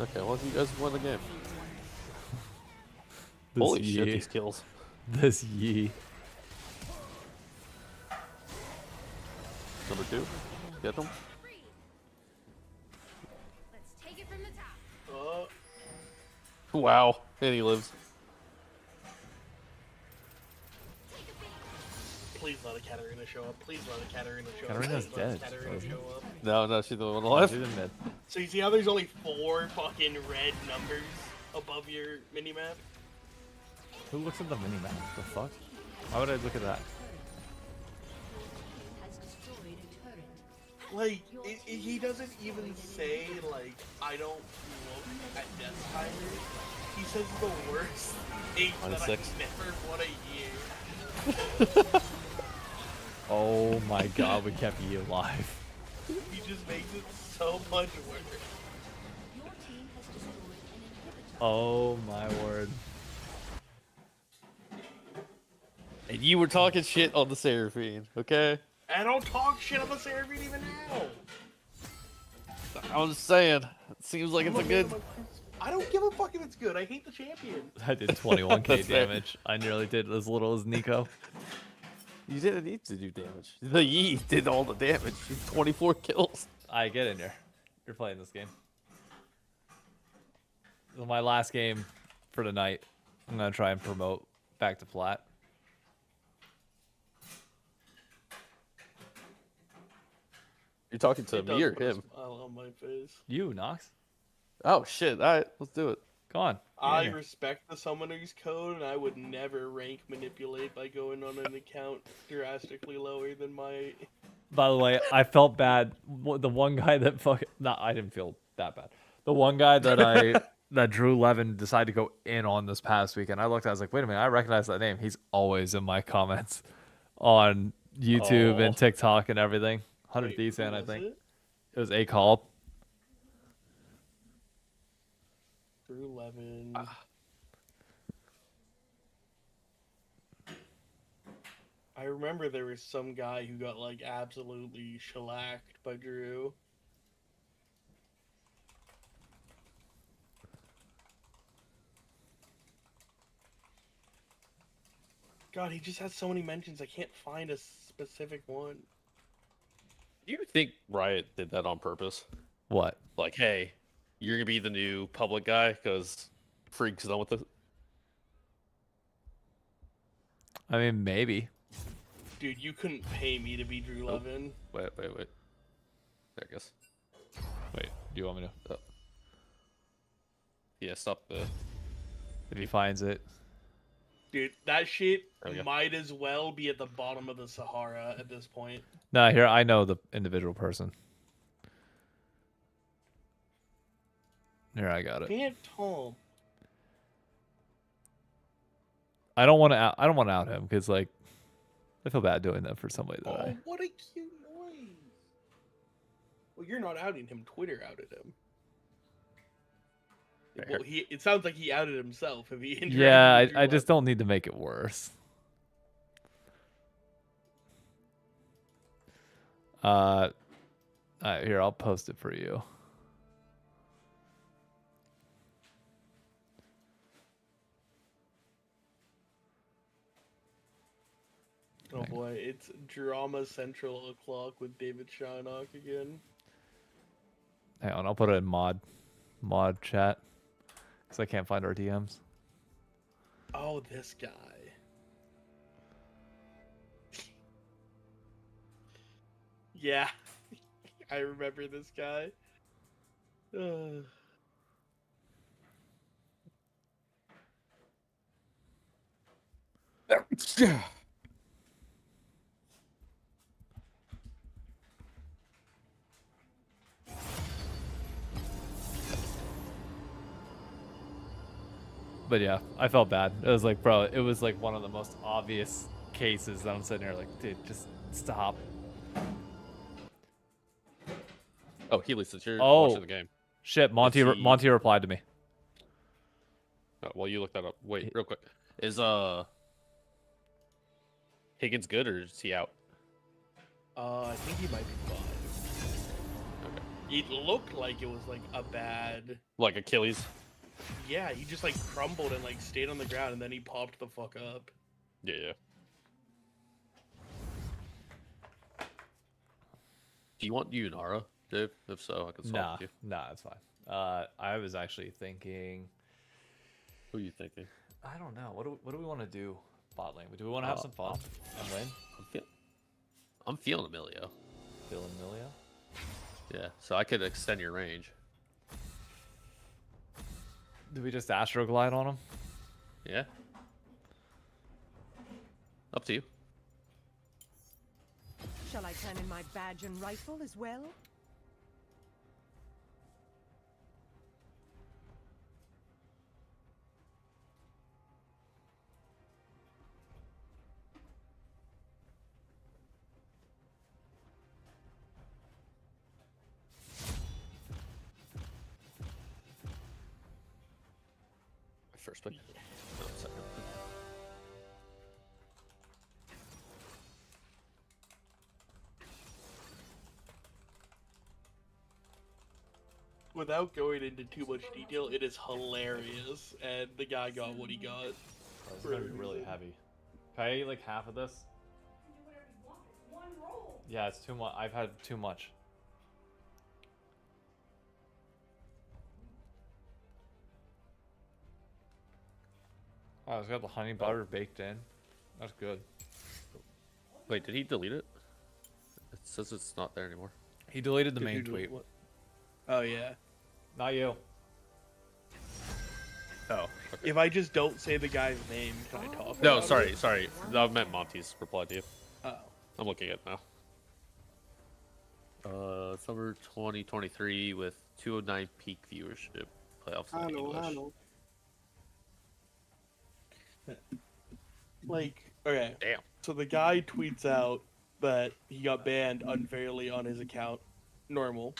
Okay, well you guys won the game. Holy shit, these kills. This Yee. Number 2. Get him. Let's take it from the top. Wow. And he lives. Please let a Katarina show up. Please let a Katarina show Katarina's up. Please let a dead. Katarina show up. No, she's the one alive. She's in mid. So you see how there's only 4 fucking red numbers above your minimap? Who looks at the minimap? The fuck? Why would I look at that? Like, he doesn't even say, like, I don't look at death timers. He says the worst thing that I -6. never want to hear. Oh my god, we kept Yee alive. He just makes it so much worse. Oh my word. And you were talking shit on the Seraphine, okay? And don't talk shit about Seraphine even now. I was saying, it seems like it's a good. I don't give a fuck if it's good. I hate the champion. I did 21k That's fair. damage. I nearly did as little as Nico. You didn't need to do damage. The Yi did all the damage. 24 kills. I get in here. You're playing this game. This is my last game for tonight. I'm gonna try and promote back to flat. You're talking to It me does or put a him? smile on my face. You, Nox. Oh shit! All right, let's do it. Come on. I respect the summoner's code, and I would never rank manipulate by going on an account drastically lower than my. By the way, I felt bad. The one guy that I didn't feel that bad. The one guy that that Drew Levin decided to go in on this past weekend. I looked, I was like, wait a minute, I recognize that name. He's always in my comments on YouTube and TikTok and everything. 100 Thieves fan, I think. It was a call. Drew Levin. I remember there was some guy who got like absolutely shellacked by Drew. God, he just has so many mentions. I can't find a specific one. Do you think Riot did that on purpose? What? Like, hey, you're gonna be the new public guy because Freak's done with it. I mean, maybe. Dude, you couldn't pay me to be Drew Levin. Wait. There it goes. Wait, do you want me to? Oh. Yeah, stop the. If he finds it. Dude, that shit There we go. might as well be at the bottom of the Sahara at this point. No, here, I know the individual person. Here, I got it. Phantom. I don't want to out him because, like, I feel bad doing that for somebody that Oh, what a cute noise. Well, you're not outing him. Twitter outed him. Well, it sounds like he outed himself if he. Yeah, interacted with I Drew just don't need to make it worse. Here, I'll post it for you. Oh boy, it's Drama Central o'clock with David Shynock again. Hang on, I'll put it in mod chat because I can't find our DMs. Oh, this guy. Yeah, I remember this guy. But yeah, I felt bad. It was like, bro, it was like one of the most obvious cases that I'm sitting here like, dude, just stop. Oh, Healy, since you're Oh, watching the game. shit, Monty replied to me. Oh, well, you look that up. Wait, real quick. Is Higgins good or is he out? I think he might be fine. Okay. It looked like it was like a bad. Like Achilles. Yeah, he just like crumbled and like stayed on the ground and then he popped the fuck up. Yeah. Do you want Yunara, Dave? If so, I can swap with you. Nah, it's fine. I was actually thinking. Who are you thinking? I don't know. What do we want to do? Bot lane. Do we want to have some fun and win? I'm feeling Emilio. Feeling Emilio? Yeah, so I could extend your range. Do we just Astro Glide on him? Yeah. Up to you. Shall I turn in my badge and rifle as well? First pick. No, second. Pick. without going into too much detail, it is hilarious, and the guy got what he got. Oh, this is gonna be really heavy. Can I eat like half of this? Yeah, it's too much. I've had too much. Oh, it's got the honey butter baked in. That's good. Wait, did he delete it? It says it's not there anymore. He deleted the Did main you do tweet. what? Oh yeah. Not you. Oh. Okay. If I just don't say the guy's name, can I talk? No, about sorry, it? sorry. I meant Monty's reply to you. Oh. I'm looking at it now. Summer 2023 with 209 peak viewership. Playoffs in English. Like, okay. Damn. So the guy tweets out that he got banned unfairly on his account. Normal.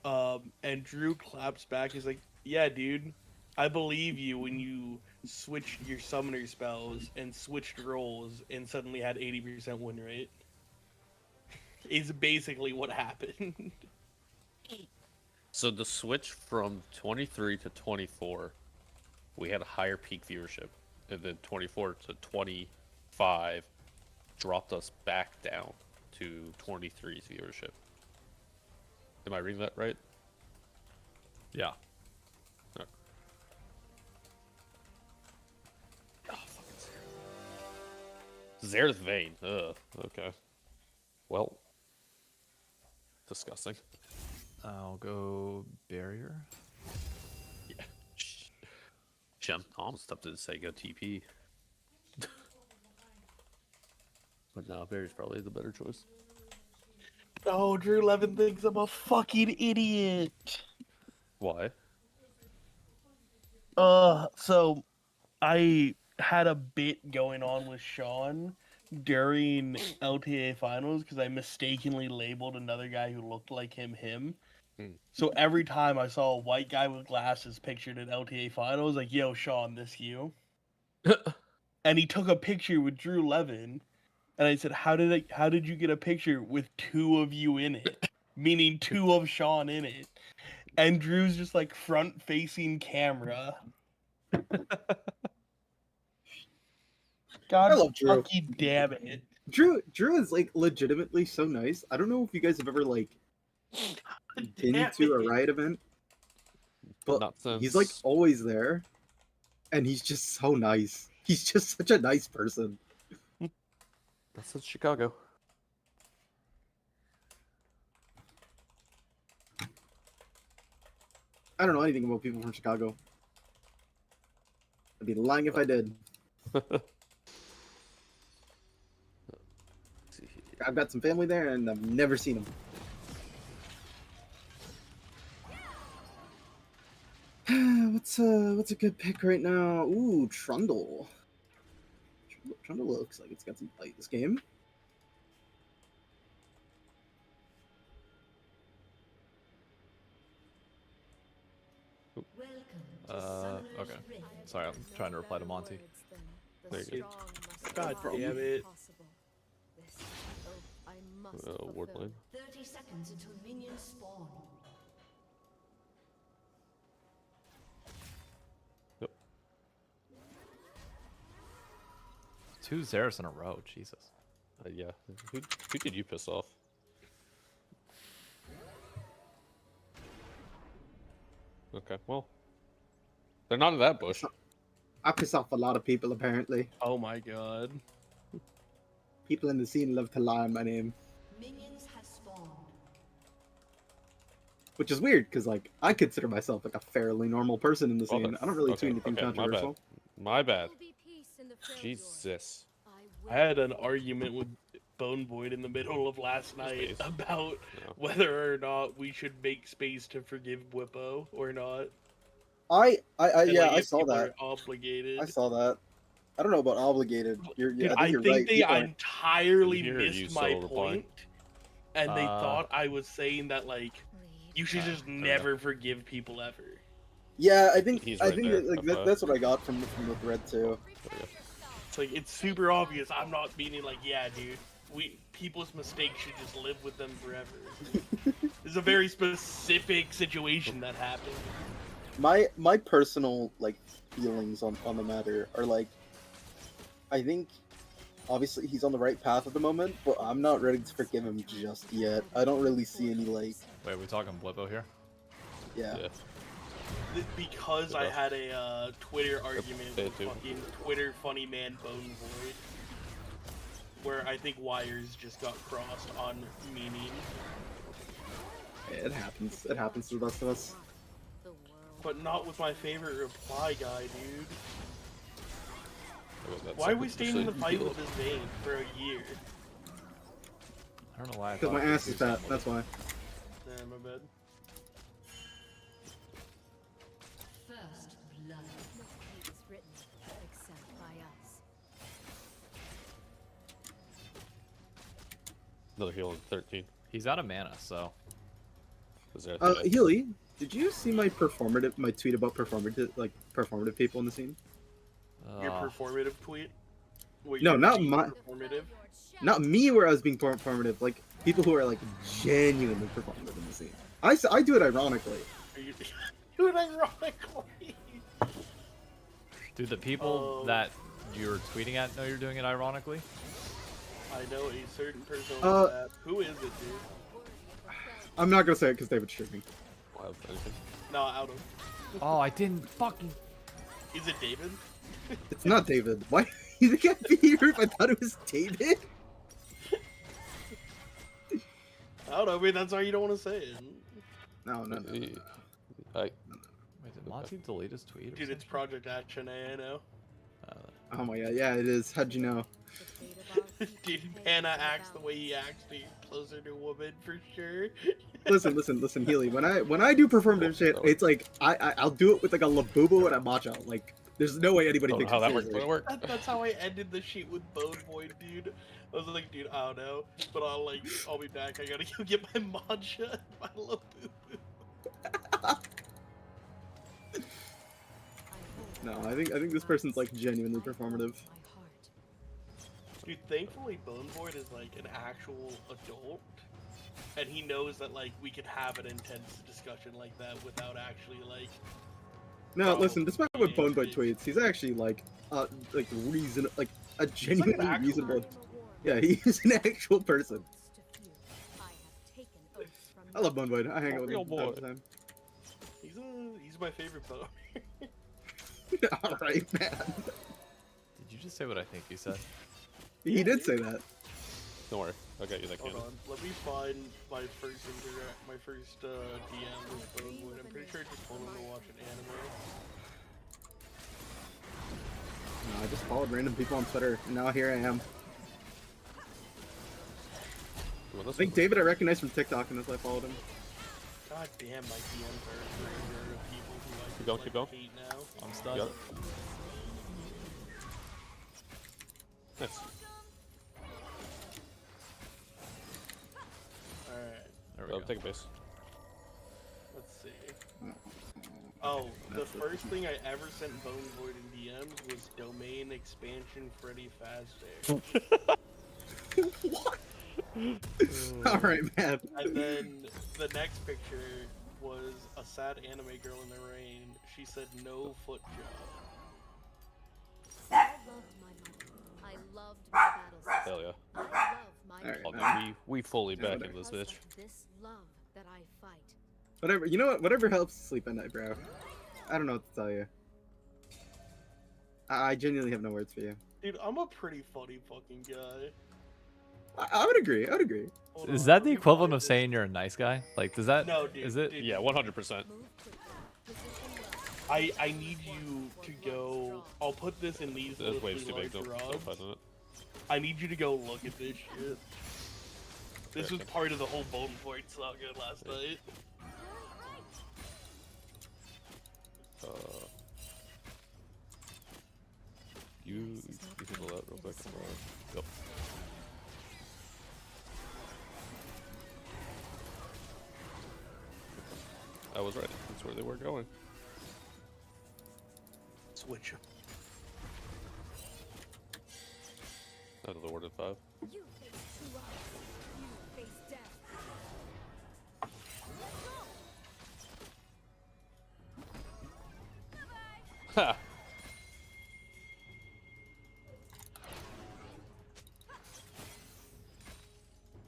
And Drew claps back. He's like, yeah, dude. I believe you when you switched your summoner spells and switched roles and suddenly had 80% win rate. Is basically what happened. So the switch from 23 to 24, we had a higher peak viewership, and then 24 to 25 dropped us back down to 23's viewership. Am I reading that right? Yeah. Okay. Oh, fucking Zare's vein. Ugh. Okay. Well. Disgusting. I'll go barrier. Yeah. Shit, I'm almost tempted to say go TP. But no, barrier's probably the better choice. Oh, Drew Levin thinks I'm a fucking idiot. Why? So I had a bit going on with Sean during LTA finals because I mistakenly labeled another guy who looked like him. So every time I saw a white guy with glasses pictured in LTA finals, like, yo, Sean, this you? And he took a picture with Drew Levin, and I said, how did you get a picture with two of you in it? Meaning two of Sean in it. And Drew's just like front facing camera. God I love Drew. fucking damn it. Drew is like legitimately so nice. I don't know if you guys have ever like been to a Riot event, but he's like always there, and he's just so nice. He's just such a nice person. That's in Chicago. I don't know anything about people from Chicago. I'd be lying if I did. I've got some family there, and I've never seen them. What's a good pick right now? Ooh, Trundle. Trundle looks like it's got some fight this game. Okay. Sorry, I'm trying to reply to Monty. There you go. God damn it. Wordline. 30 seconds until minions spawn. Yep. 2 Zares in a row, Jesus. Yeah. Who did you piss off? Okay, well. They're not in that bush. I piss off a lot of people, apparently. Oh my god. People in the scene love to lie on my name. Minions have spawned. Which is weird, because like I consider myself like a fairly normal person in the Well, scene. I don't really do anything okay, controversial. My bad. Jesus. I had an argument with Bone Void in the middle of last night about whether or not we should make space to forgive Whippo or not. I And, yeah, like, I if saw people that. are Obligated. I saw that. I don't know about obligated. Dude, I think you're right. they People are- entirely Here, you missed my still replying? point, and they thought I was saying that like you should just never forgive people ever. Yeah, I think He's I right think there. that, like Okay. that's what I got from the thread too. It's like it's super obvious. I'm not meaning like, yeah, dude. People's mistakes should just live with them forever. It's a very specific situation that happened. My personal like feelings on the matter are like, I think obviously he's on the right path at the moment, but I'm not ready to forgive him just yet. I don't really see any like. Wait, are we talking Blippo here? Yeah. Because I had a Twitter argument with fucking Twitter funny man Bone Void, where I think wires just got crossed on meaning. It happens. It happens to the best of us. But not with my favorite reply guy, dude. Why are we staying in the fight with this vein for a year? I don't know why. Because my ass is fat. That's why. Yeah, my bad. First blood. No fate is written except by us. Another heal in 13. He's out of mana, so. Healy, did you see my tweet about performative people in the scene? Your performative tweet? Wait, No, not performative? not me where I was being performative. Like people who are like genuinely performative in the scene. I do it ironically. Are you do it ironically? Do the people that you're tweeting at know you're doing it ironically? I know a certain person on that. Who is it, dude? I'm not gonna say it because David's streaming. No, out of. Oh, I didn't fucking. Is it David? It's not David. Why you think I'd be here if I thought it was David? I don't know. I mean, that's why you don't want to say it. No. Wait, did Monty delete his tweet? Dude, it's Project Action A, I know. Oh my god, yeah, it is. How'd you know? Dude, Hannah acts the way he acts to get closer to a woman for sure. listen, Healy. When I do performative shit, it's like I'll do it with like a Labubu and a Matcha. Like, there's no way anybody thinks how that seriously. works. That's how I ended the sheet with Bone Void, dude. I was like, dude, I don't know, but I'll be back. I gotta go get my matcha and my Labubu. No, I think this person's like genuinely performative. Dude, thankfully Bone Void is like an actual adult, and he knows that like we could have an intense discussion like that without actually like. No, listen. Despite what Boneboy tweets, he's actually like a genuinely reasonable. Yeah, he's an actual person. I love Boneboy. I hang out with him all the time. He's my favorite bone. All right, man. Did you just say what I think you said? He did say that. Don't worry, I got you that Hold cannon. on, let me find my first DM with Bone Void. I'm pretty sure I just told him to watch an anime. No, I just followed random people on Twitter, and now here I am. I think David I recognized from TikTok, and that's why I followed him. God damn, my DMs are a graveyard of people who I Keep going, keep going. hate now. I'm stuck. Yep. Nice. Alright, There we go. Take a base. let's see. Oh, the first thing I ever sent Bone Void in DMs was domain expansion Freddy Fazbear. What? All right, man. And then the next picture was a sad anime girl in the rain. She said no foot job. I loved my mother. I loved my battles. Hell yeah. I love my Alright, We fully back in because this bitch. of this love that I fight. Whatever. You know what? Whatever helps sleep at night, bro. I don't know what to tell you. I genuinely have no words for you. Dude, I'm a pretty funny fucking guy. I would agree. I would agree. Is that the equivalent of saying you're a nice guy? Like, does that? No, dude, Is it? dude. Yeah, 100%. I need you to go. I'll put this in these This wave's too big. large Don't rods. fight on it. I need you to go look at this shit. This was part of the whole Bone Void saga last night. You can pull that real quick. Go. I was right. That's where they were going. Switch. Out of the ward at 5. You face true odds. You face death. Ha!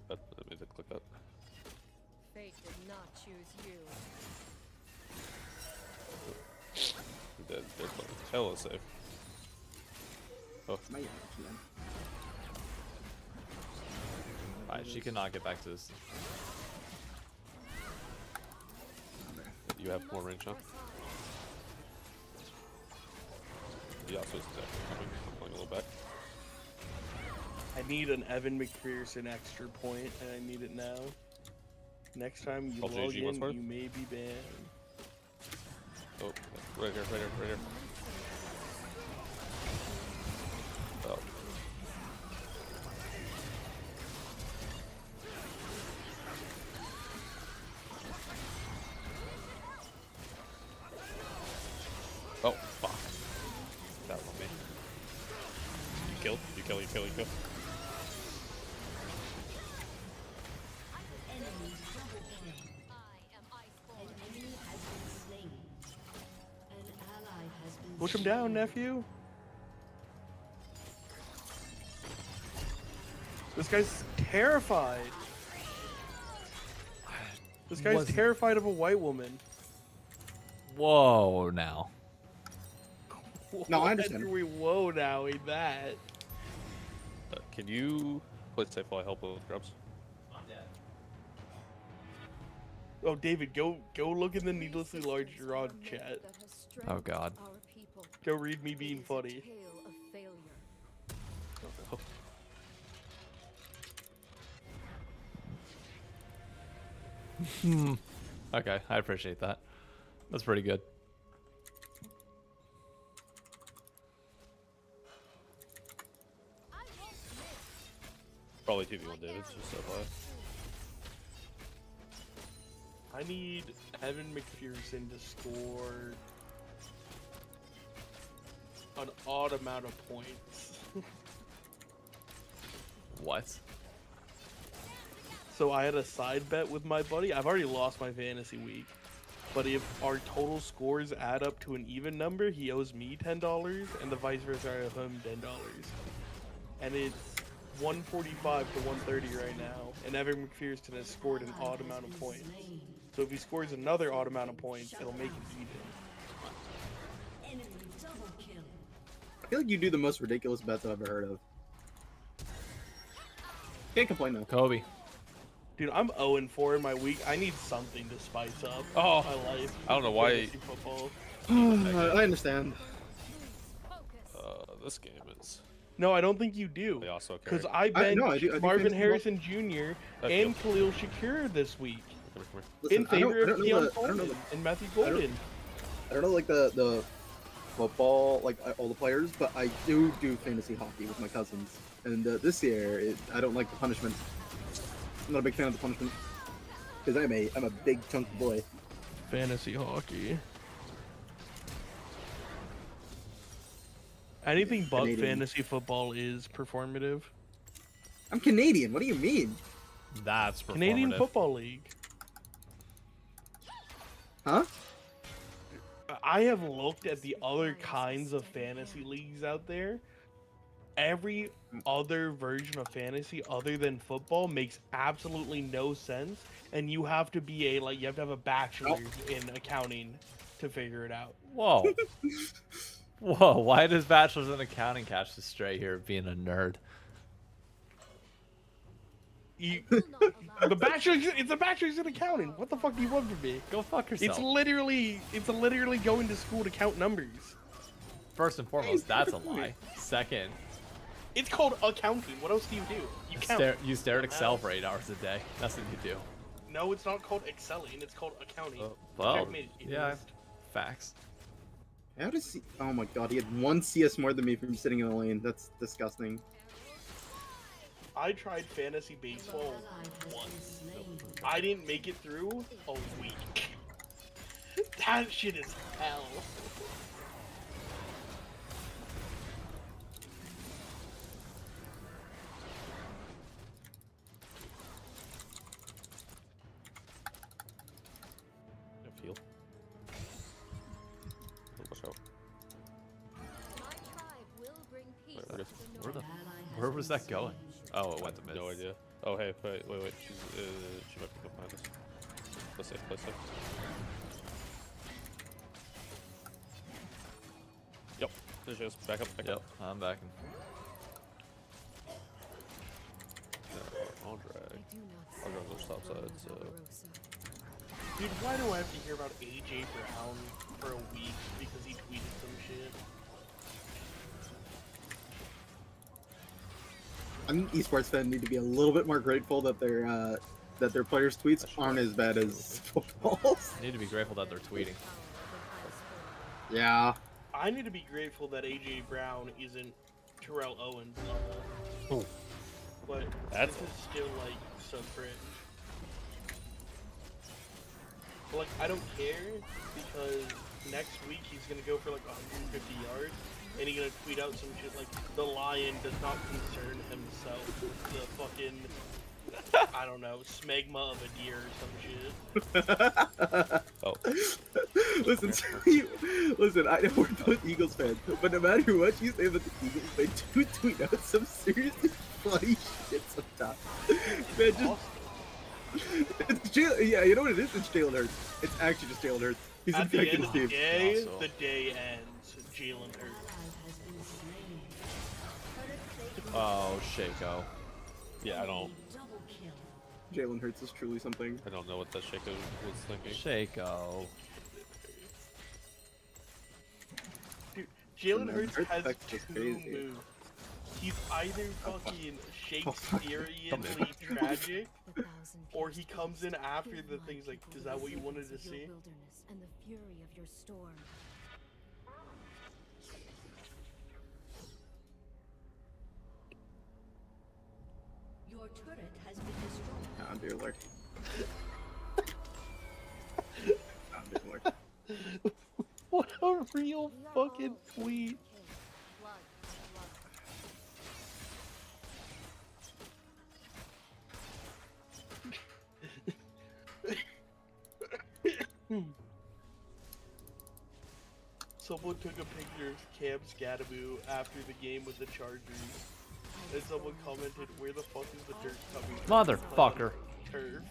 That made it click that. Fate did not choose you. Dead. There's my hella safe. Oh. Alright, she cannot get back to this. You have more range now. The Yasuo's definitely coming. I'm playing a little back. I need an Evan McPherson extra point, and I need it now. Next time you log in, you may be banned. Oh, right here, right here, right here. Oh. Oh, fuck. That was on me. You kill, you kill, you kill, you kill. Push him down, nephew. This guy's terrified. This guy's terrified of a white woman. Whoa, now. No, I understand. Why are we whoa now in that? Can you play safe while I help with grubs? Oh, David, go look in the needlessly large rod chat. Oh God. Go read me being funny. Okay, I appreciate that. That's pretty good. Probably 2v1 David, just so high. I need Evan McPherson to score an odd amount of points. What? So I had a side bet with my buddy. I've already lost my fantasy week. But if our total scores add up to an even number, he owes me $10, and the vice versa, I owe him $10. And it's 145 to 130 right now, and Evan McPherson has scored an odd amount of points. So if he scores another odd amount of points, it'll make it even. I feel like you do the most ridiculous bets I've ever heard of. Can't complain though. Kobe. Dude, I'm 0-4 in my week. I need something to spice up my life. I don't know why. Football. I understand. This game is. No, I don't think you do. They also Because carry. I benched I do Marvin fantasy Harrison Jr. and Khalil Shakir this week Listen, in favor of Keon I don't know Coleman and Matthew Golden. I don't know like the football, like all the players, but I do fantasy hockey with my cousins. And this year, I don't like the punishment. I'm not a big fan of the punishment because I'm a big chunky boy. Fantasy hockey. Anything but Canadian. fantasy football is performative. I'm Canadian. What do you mean? That's performative. Canadian Football League. Huh? I have looked at the other kinds of fantasy leagues out there. Every other version of fantasy other than football makes absolutely no sense, and you have to be you have to have a bachelor's in accounting to figure it out. Whoa. Whoa, why does bachelor's in accounting catch this straight here being a nerd? The bachelor's, it's a bachelor's in accounting. What the fuck do you want from me? Go fuck yourself. It's literally going to school to count numbers. First and foremost, that's a lie. Second, it's called accounting. What else do you do? You count. You stare at Excel for 8 hours a day. That's what you do. No, it's not called excelling. It's called accounting. Well, Checkmate, yeah, facts. How does he? Oh my god, he had 1 CS more than me from sitting in the lane. That's disgusting. I tried fantasy baseball once. I didn't make it through a week. That shit is hell. Heal. Watch out. was that going? Oh, it went to mid. No idea. Oh, hey, wait. She might be behind us. Play safe, play safe. Yep, there she is. Back up, back up. Yep, I'm backing. I'll drag. I'll drag their stop side, so... Dude, why do I have to hear about AJ Brown for a week because he tweeted some shit? I think esports fans need to be a little bit more grateful that their players' tweets aren't as bad as football's. Need to be grateful that they're tweeting. Yeah. I need to be grateful that AJ Brown isn't Terrell Owens level. But That's this is still like so cringe. But, like, I don't care because next week he's gonna go for like 150 yards and he's gonna tweet out some shit like the lion does not concern himself with the fucking I don't know, smegma of a deer or some shit. Oh. Listen, I know we're both Eagles fans, but no matter what you say about the Eagles, they do tweet out some seriously funny shit sometimes. Man, yeah, you know what it is? It's Jalen Hurts. It's actually just Jalen Hurts. He's At the infecting end his of team. the day, the day ends. Jalen Hurts. Oh, Shaco. Yeah, I don't... Jalen Hurts is truly something. I don't know what that Shaco was thinking. Shaco. Dude, Jalen Hurts has Hurts two is crazy. moves. He's either fucking Shakespeareanly tragic, or he comes in after the things like, is that what you wanted to see? And the fury of your storm. Your turret has been destroyed. Oh, dear Lord. Oh, dear Lord. What a real fucking tweet. Someone took a picture of Cam Scadaboo after the game with the Chargers, and someone commented, "Where the fuck is the dirt coming from?" Motherfucker. Turf.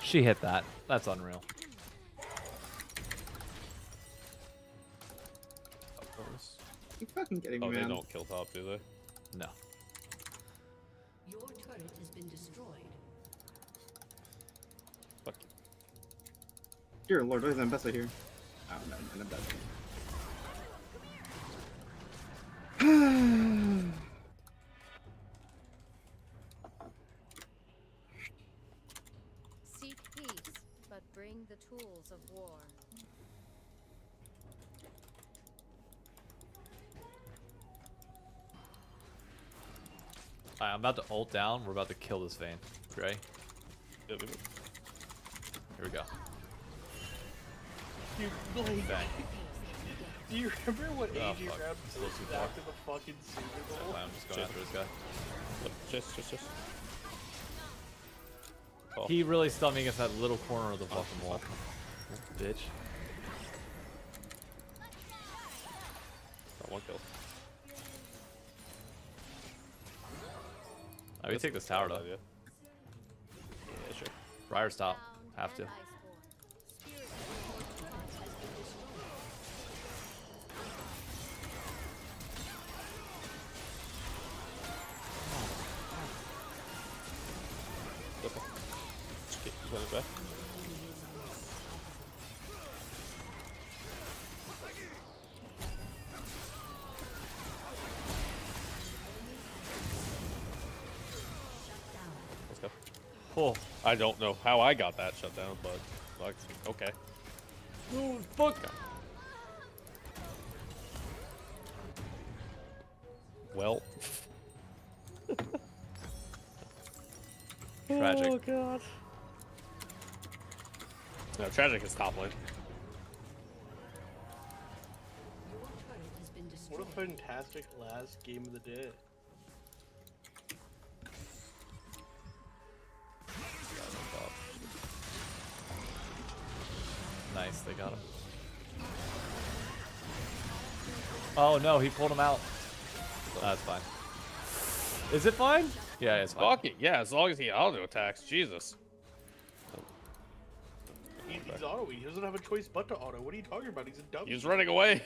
She hit that. That's unreal. You fucking kidding me, Oh, man? they don't kill top, do they? No. Your turret has been destroyed. Fuck you. Dear Lord, what is Ambessa here? Oh, no, I'm bad. Seek peace, but bring the tools of war. Alright, I'm about to ult down. We're about to kill this Vayne. Gray. Yep. Here we go. Dude, like, Bang. do you remember what Oh, AJ fuck. Brown It's a little too posted far. after the fucking Super Bowl? I'm just going after this guy. Just. Oh. He really stunned me against that little corner of the fucking wall. Bitch. Got one kill. Oh, we take this tower though. Yeah, sure. Briar stop. Have to. Okay. Just keep running back. Let's go. Oh. I don't know how I got that shut down, but like, okay. Oh, fuck. Well. Tragic. Oh god. No, tragic is top lane. What a fantastic last game of the day. Nice, they got him. Oh no, he pulled him out. That's fine. Is it fine? Yeah, it's fine. Fuck it. Yeah, as long as he auto attacks. Jesus. He's auto. He doesn't have a choice but to auto. What are you talking about? He's a dummy. He's running away.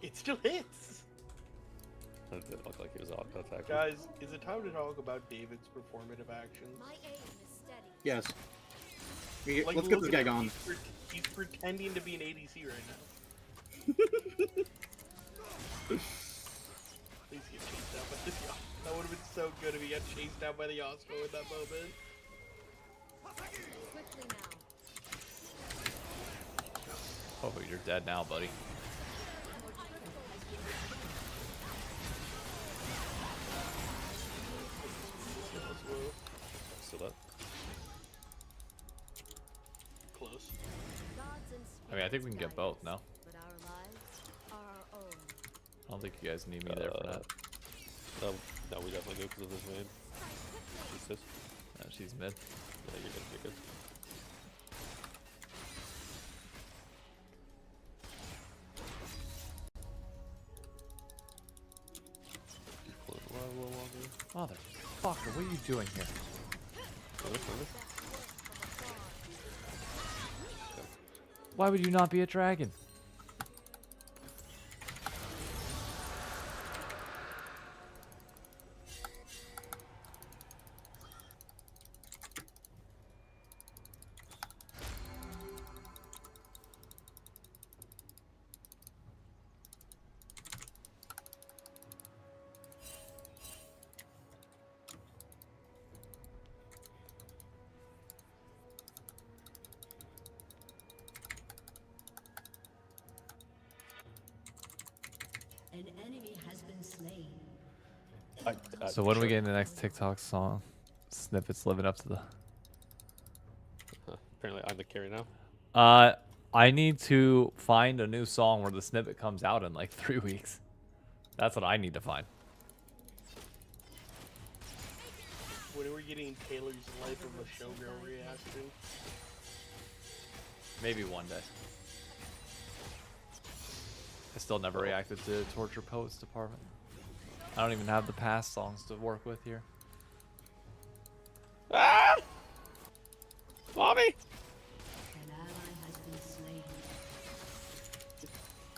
It still hits. That did look like he was auto attacking. Guys, is it time to talk about David's performative actions? My aim is steady. Yes. Like, Let's get look this at guy him. gone. He's pretending to be an ADC right now. Please get chased out by the Yasuo. That would have been so good if he got chased out by the Yasuo in that moment. Quickly now. Oh, you're dead now, buddy. Still up. Close. I mean, I think we can get both now. But our lives are our own. I don't think you guys need me there for that. No, we definitely do because of this man. She's this. No, she's mid. Yeah, you're good. You're good. Motherfucker, what are you doing here? Why would you not be a dragon? An enemy has been slain. So when are we getting the next TikTok song snippets living up to the... Apparently I'm the carry now. I need to find a new song where the snippet comes out in like 3 weeks. That's what I need to find. When are we getting Taylor's Life of a Showgirl reaction? Maybe one day. I still never reacted to Torture Poets Department. I don't even have the past songs to work with here. Ah! Mommy! An ally has been slain.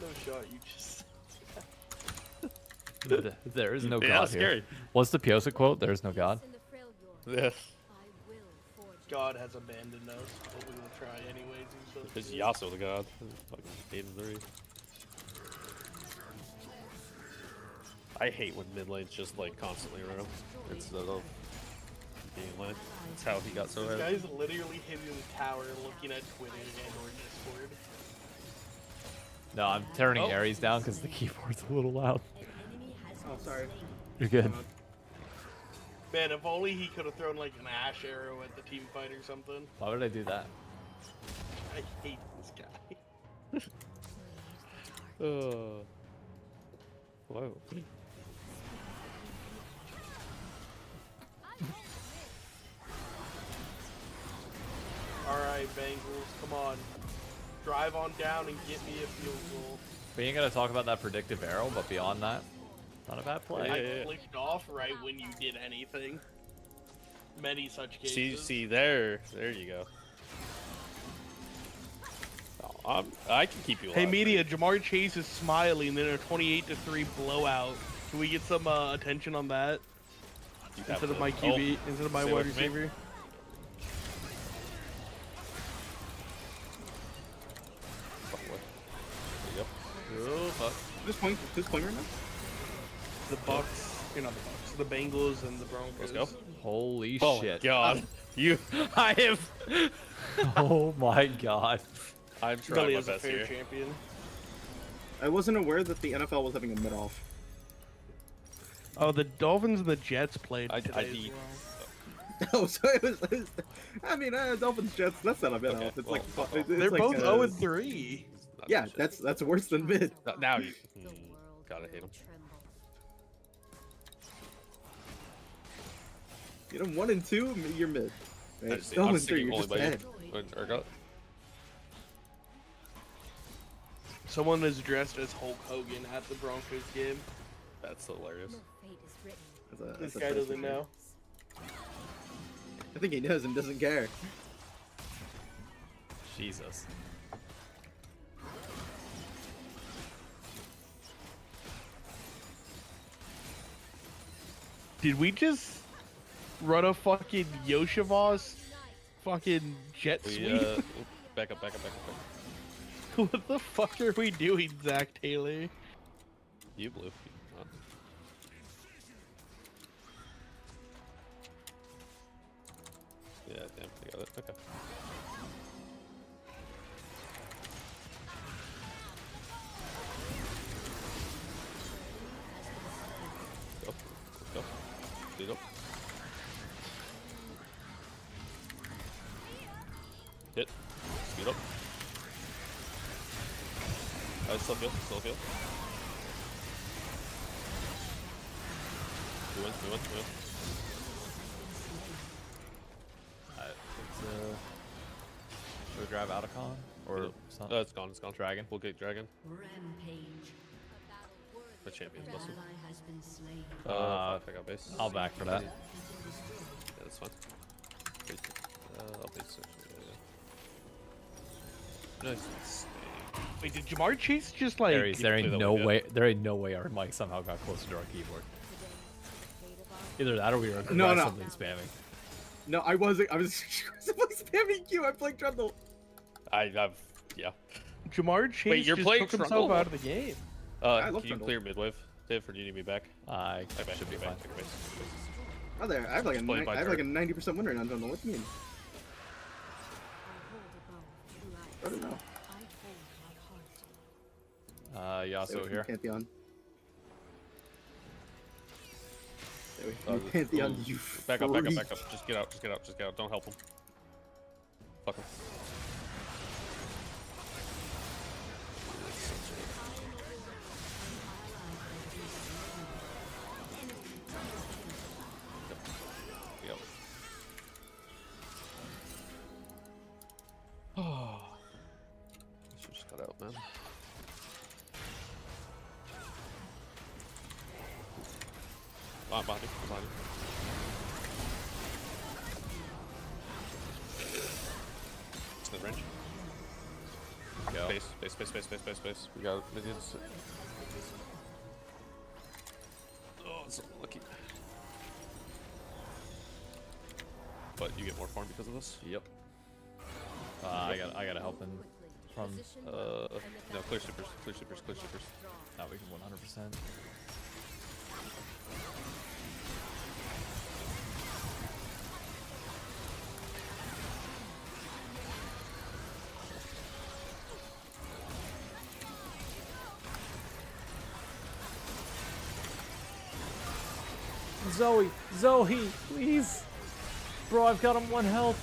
No shot, you just... There is no Yeah, God that's here. scary. What's the Piosa quote? There is no God. Yeah. God has abandoned us, but we will try anyways. It's Yasuo the god. Fucking 8 and 3. I hate when mid lanes just like constantly run him instead of being lane. That's how he got so This ahead. guy's literally hitting the tower, looking at Twitter and or Discord. No, I'm turning Ares down because the keyboard's a little loud. Oh, sorry. You're good. Man, if only he could have thrown like an ash arrow at the team fight or something. Why would I do that? I hate this guy. Whoa. Alright, Bengals, come on. Drive on down and get me a field goal. We ain't gonna talk about that predictive arrow, but beyond that, not a bad play. I clicked off right when you did anything. Many such cases. See, there you go. Oh, I can keep you alive. Hey, media, Jamar Chase is smiling in a 28-3 blowout. Can we get some attention on that? Instead of my QB, instead of my stay wide with me. receiver. Oh, fuck. Who's playing right now? The Bucks, you're not the Bucks, the Bengals and the Broncos. Let's go. Holy Oh shit. my god. I have. Oh my god. I'm trying Gully my is a best fair here. champion. I wasn't aware that the NFL was having a mid-off. Oh, the Dolphins and the Jets played I today as need- well. Oh, so it was I mean, Dolphins Jets. That's not a mid-off. It's like it's They're like, both 0-3. Yeah, that's worse than mid. Now you gotta hate him. You know, 1 and 2, you're mid. I Right? just- 0 I'm and 3, sticking you're only just by you. dead. Urgot. Someone is dressed as Hulk Hogan at the Broncos game. That's hilarious. This guy doesn't know. I think he knows and doesn't care. Jesus. Did we just run a fucking Yoshiva's fucking jet sweep? Back up. What the fuck are we doing, Zach Taylor? You blew. Yeah, damn, I got it. Okay. Go. Go. Speed up. Hit. Speed up. Still feel. We win. Should we grab Outacon? Or something? No, it's gone. Dragon. We'll get Dragon. Rampage. The champion's busted. Ally has been slain. I got base. I'll back for that. Yeah, that's fine. I'll base it. Nice. Wait, did Jamar Chase just like? There ain't no way our mic somehow got closer to our keyboard. Either that or we were aggressively spamming. No, I wasn't. I was aggressively spamming Q. I played Trundle. Yeah. Jamar Chase Wait, you're just playing took himself Trundle? out of the game. I love Can you Trundle. clear midwave, Dave, or do you need me back? I should be fine. Oh, there. I have like a Played by 90% win rate on Trundle. What do you mean? I don't know. Yasuo here. Pantheon. Pantheon, you Back up. freak. Just get out. Don't help him. Fuck him. Yep. Oh. Should just cut out, man. Behind you. It's the range. Go. Base. We got minions. Oh, it's so lucky. But you get more farm because of this? Yep. I gotta help him from. No, clear supers. Now we can 100%. Zoe, please. Bro, I've got him 1 health.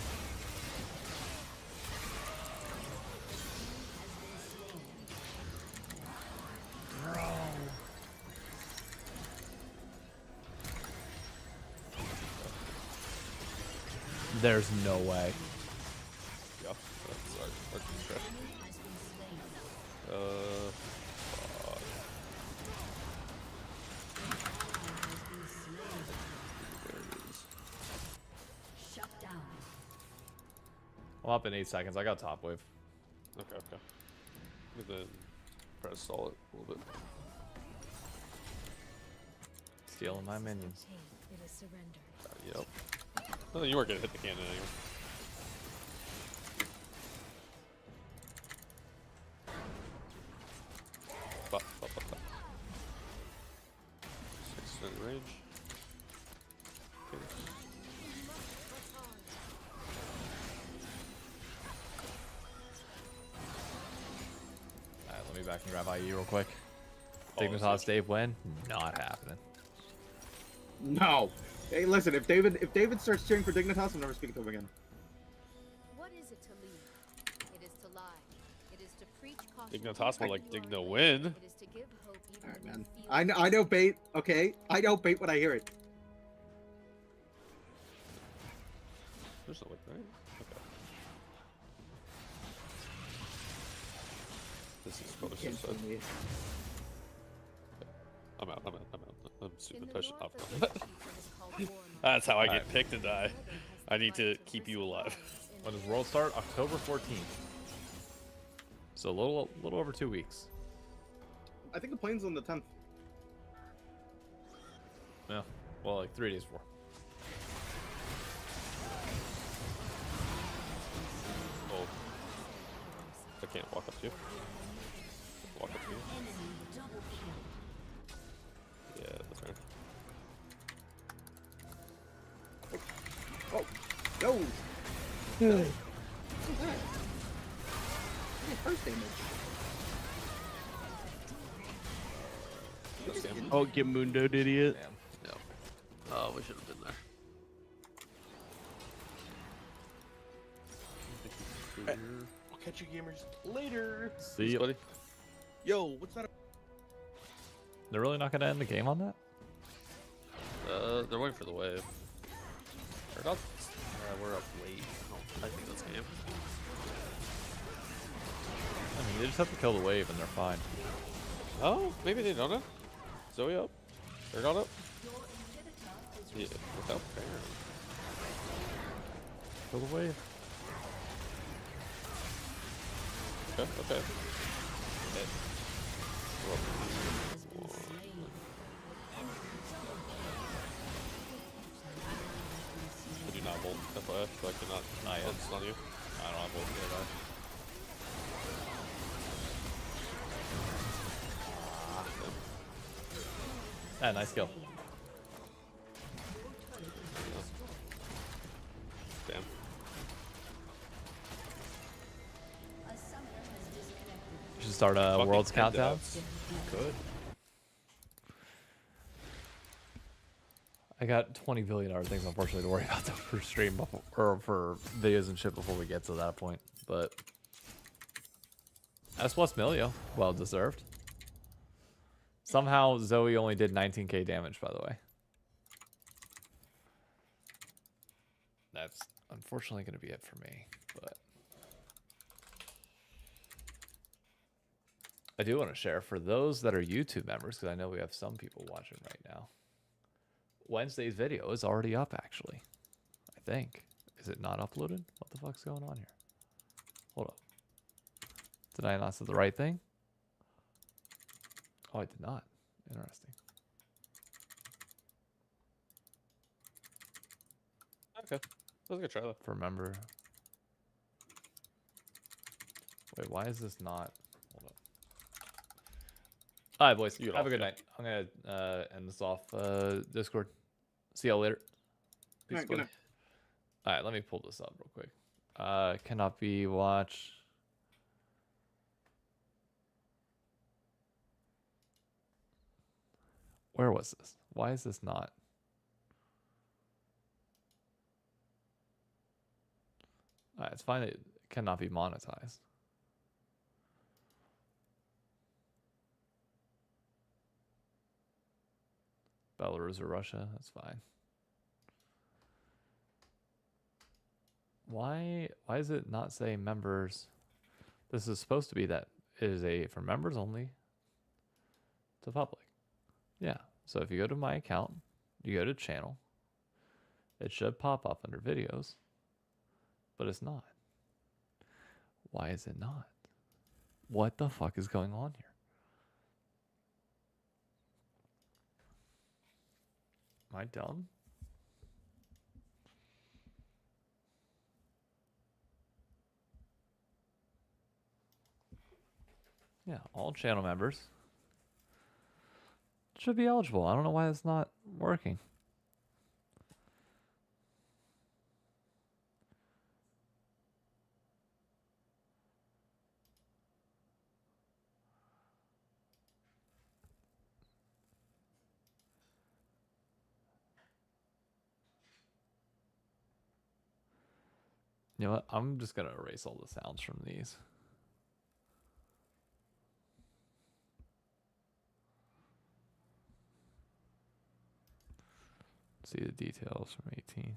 Bro. There's no way. Yeah, that's our trash. Shut down. I'm up in 8 seconds. I got top wave. Okay. And then press stall it a little bit. Stealing my minions. It is surrender. Yep. Oh, you weren't gonna hit the cannon anyway. Bop. 6 in range. Okay. Alright, let me back and grab IE real quick. Oh, Dignitas Dave win? Not happening. No. Hey, listen. If David starts cheering for Dignitas, I'm never speaking to him again. What is it to lead? It is to lie. It is to preach caution. Dignitas more like Digno win. It is to give hope even Alright, when man. you feel I know bait. Okay, I know bait when I hear it. There's no like, right? Okay. This is probably Can't suicide. fool me. I'm out. I'm super patient. That's how I get picked to die. I need to keep you alive. When does World start? October 14th. So a little over 2 weeks. I think the plane's on the 10th. Yeah. Well, like 3 days before. Oh. I can't walk up to you. Walk up to you. Yeah, that's right. Oh, no! No. First damage. Oh, get Mundo'd, idiot. No. Oh, we should have been there. I'll catch you gamers later. See you, buddy. Yo, what's that? They're really not going to end the game on that? They're waiting for the wave. We're up late. I think that's game. I mean, they just have to kill the wave and they're fine. Oh, maybe they don't know. Zoe up. They're not up. Yeah, without Baron. Kill the wave. Okay. I do not bolt FIF, so I cannot focus on you. I don't have bolt yet. Ah, nice kill. Damn. You should start a Fucking Worlds head countdown. dabs. Good. I got 20 billion other things, unfortunately, to worry about for stream or for videos and shit before we get to that point. But S plus Milio, well deserved. Somehow Zoe only did 19k damage, by the way. That's unfortunately going to be it for me, but I do want to share for those that are YouTube members, because I know we have some people watching right now. Wednesday's video is already up, actually. I think. Is it not uploaded? What the fuck's going on here? Hold up. Did I not say the right thing? Oh, I did not. Interesting. Okay. Let's go try that. Remember. Wait, why is this not? Hold up. All right, boys. Have a good night. I'm going to end this off Discord. See y'all later. Peace. Alright, good night. All right, let me pull this up real quick. Cannot be watched. Where was this? Why is this not? It's fine. It cannot be monetized. Belarus or Russia, that's fine. Why does it not say members? This is supposed to be that it is for members only to public. Yeah, so if you go to my account, you go to channel, it should pop up under videos, but it's not. Why is it not? What the fuck is going on here? Am I dumb? Yeah, all channel members should be eligible. I don't know why it's not working. You know what? I'm just going to erase all the sounds from these. See the details from 18.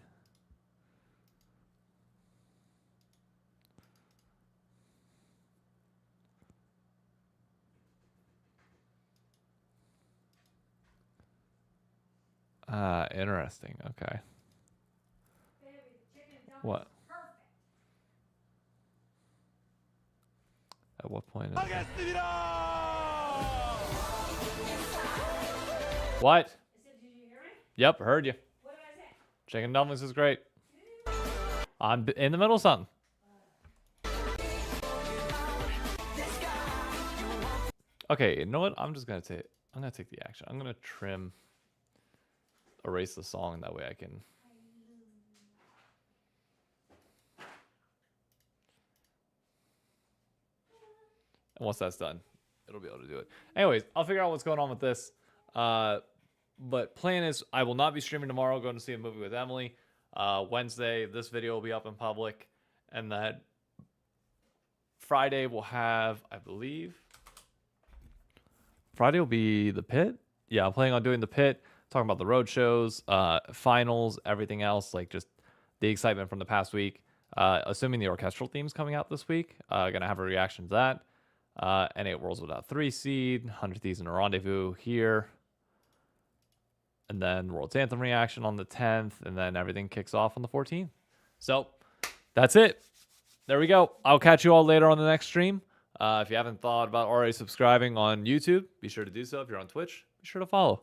Interesting. Okay. What? At what point? What? Yep, heard you. Chicken dumplings is great. I'm in the middle of something. Okay, you know what? I'm gonna take the action. I'm gonna erase the song, that way I can. And once that's done, it'll be able to do it. Anyways, I'll figure out what's going on with this. But plan is I will not be streaming tomorrow, going to see a movie with Emily. Wednesday, this video will be up in public. And then Friday we'll have, I believe, Friday will be the pit. Yeah, I'm planning on doing the pit, talking about the road shows, finals, everything else, like just the excitement from the past week. Assuming the orchestral theme's coming out this week, gonna have a reaction to that. N8 Worlds Without 3 seed, 100 Thieves in a Rendezvous here. And then World's Anthem reaction on the 10th, and then everything kicks off on the 14th. So that's it. There we go. I'll catch you all later on the next stream. If you haven't thought about already subscribing on YouTube, be sure to do so. If you're on Twitch, be sure to follow.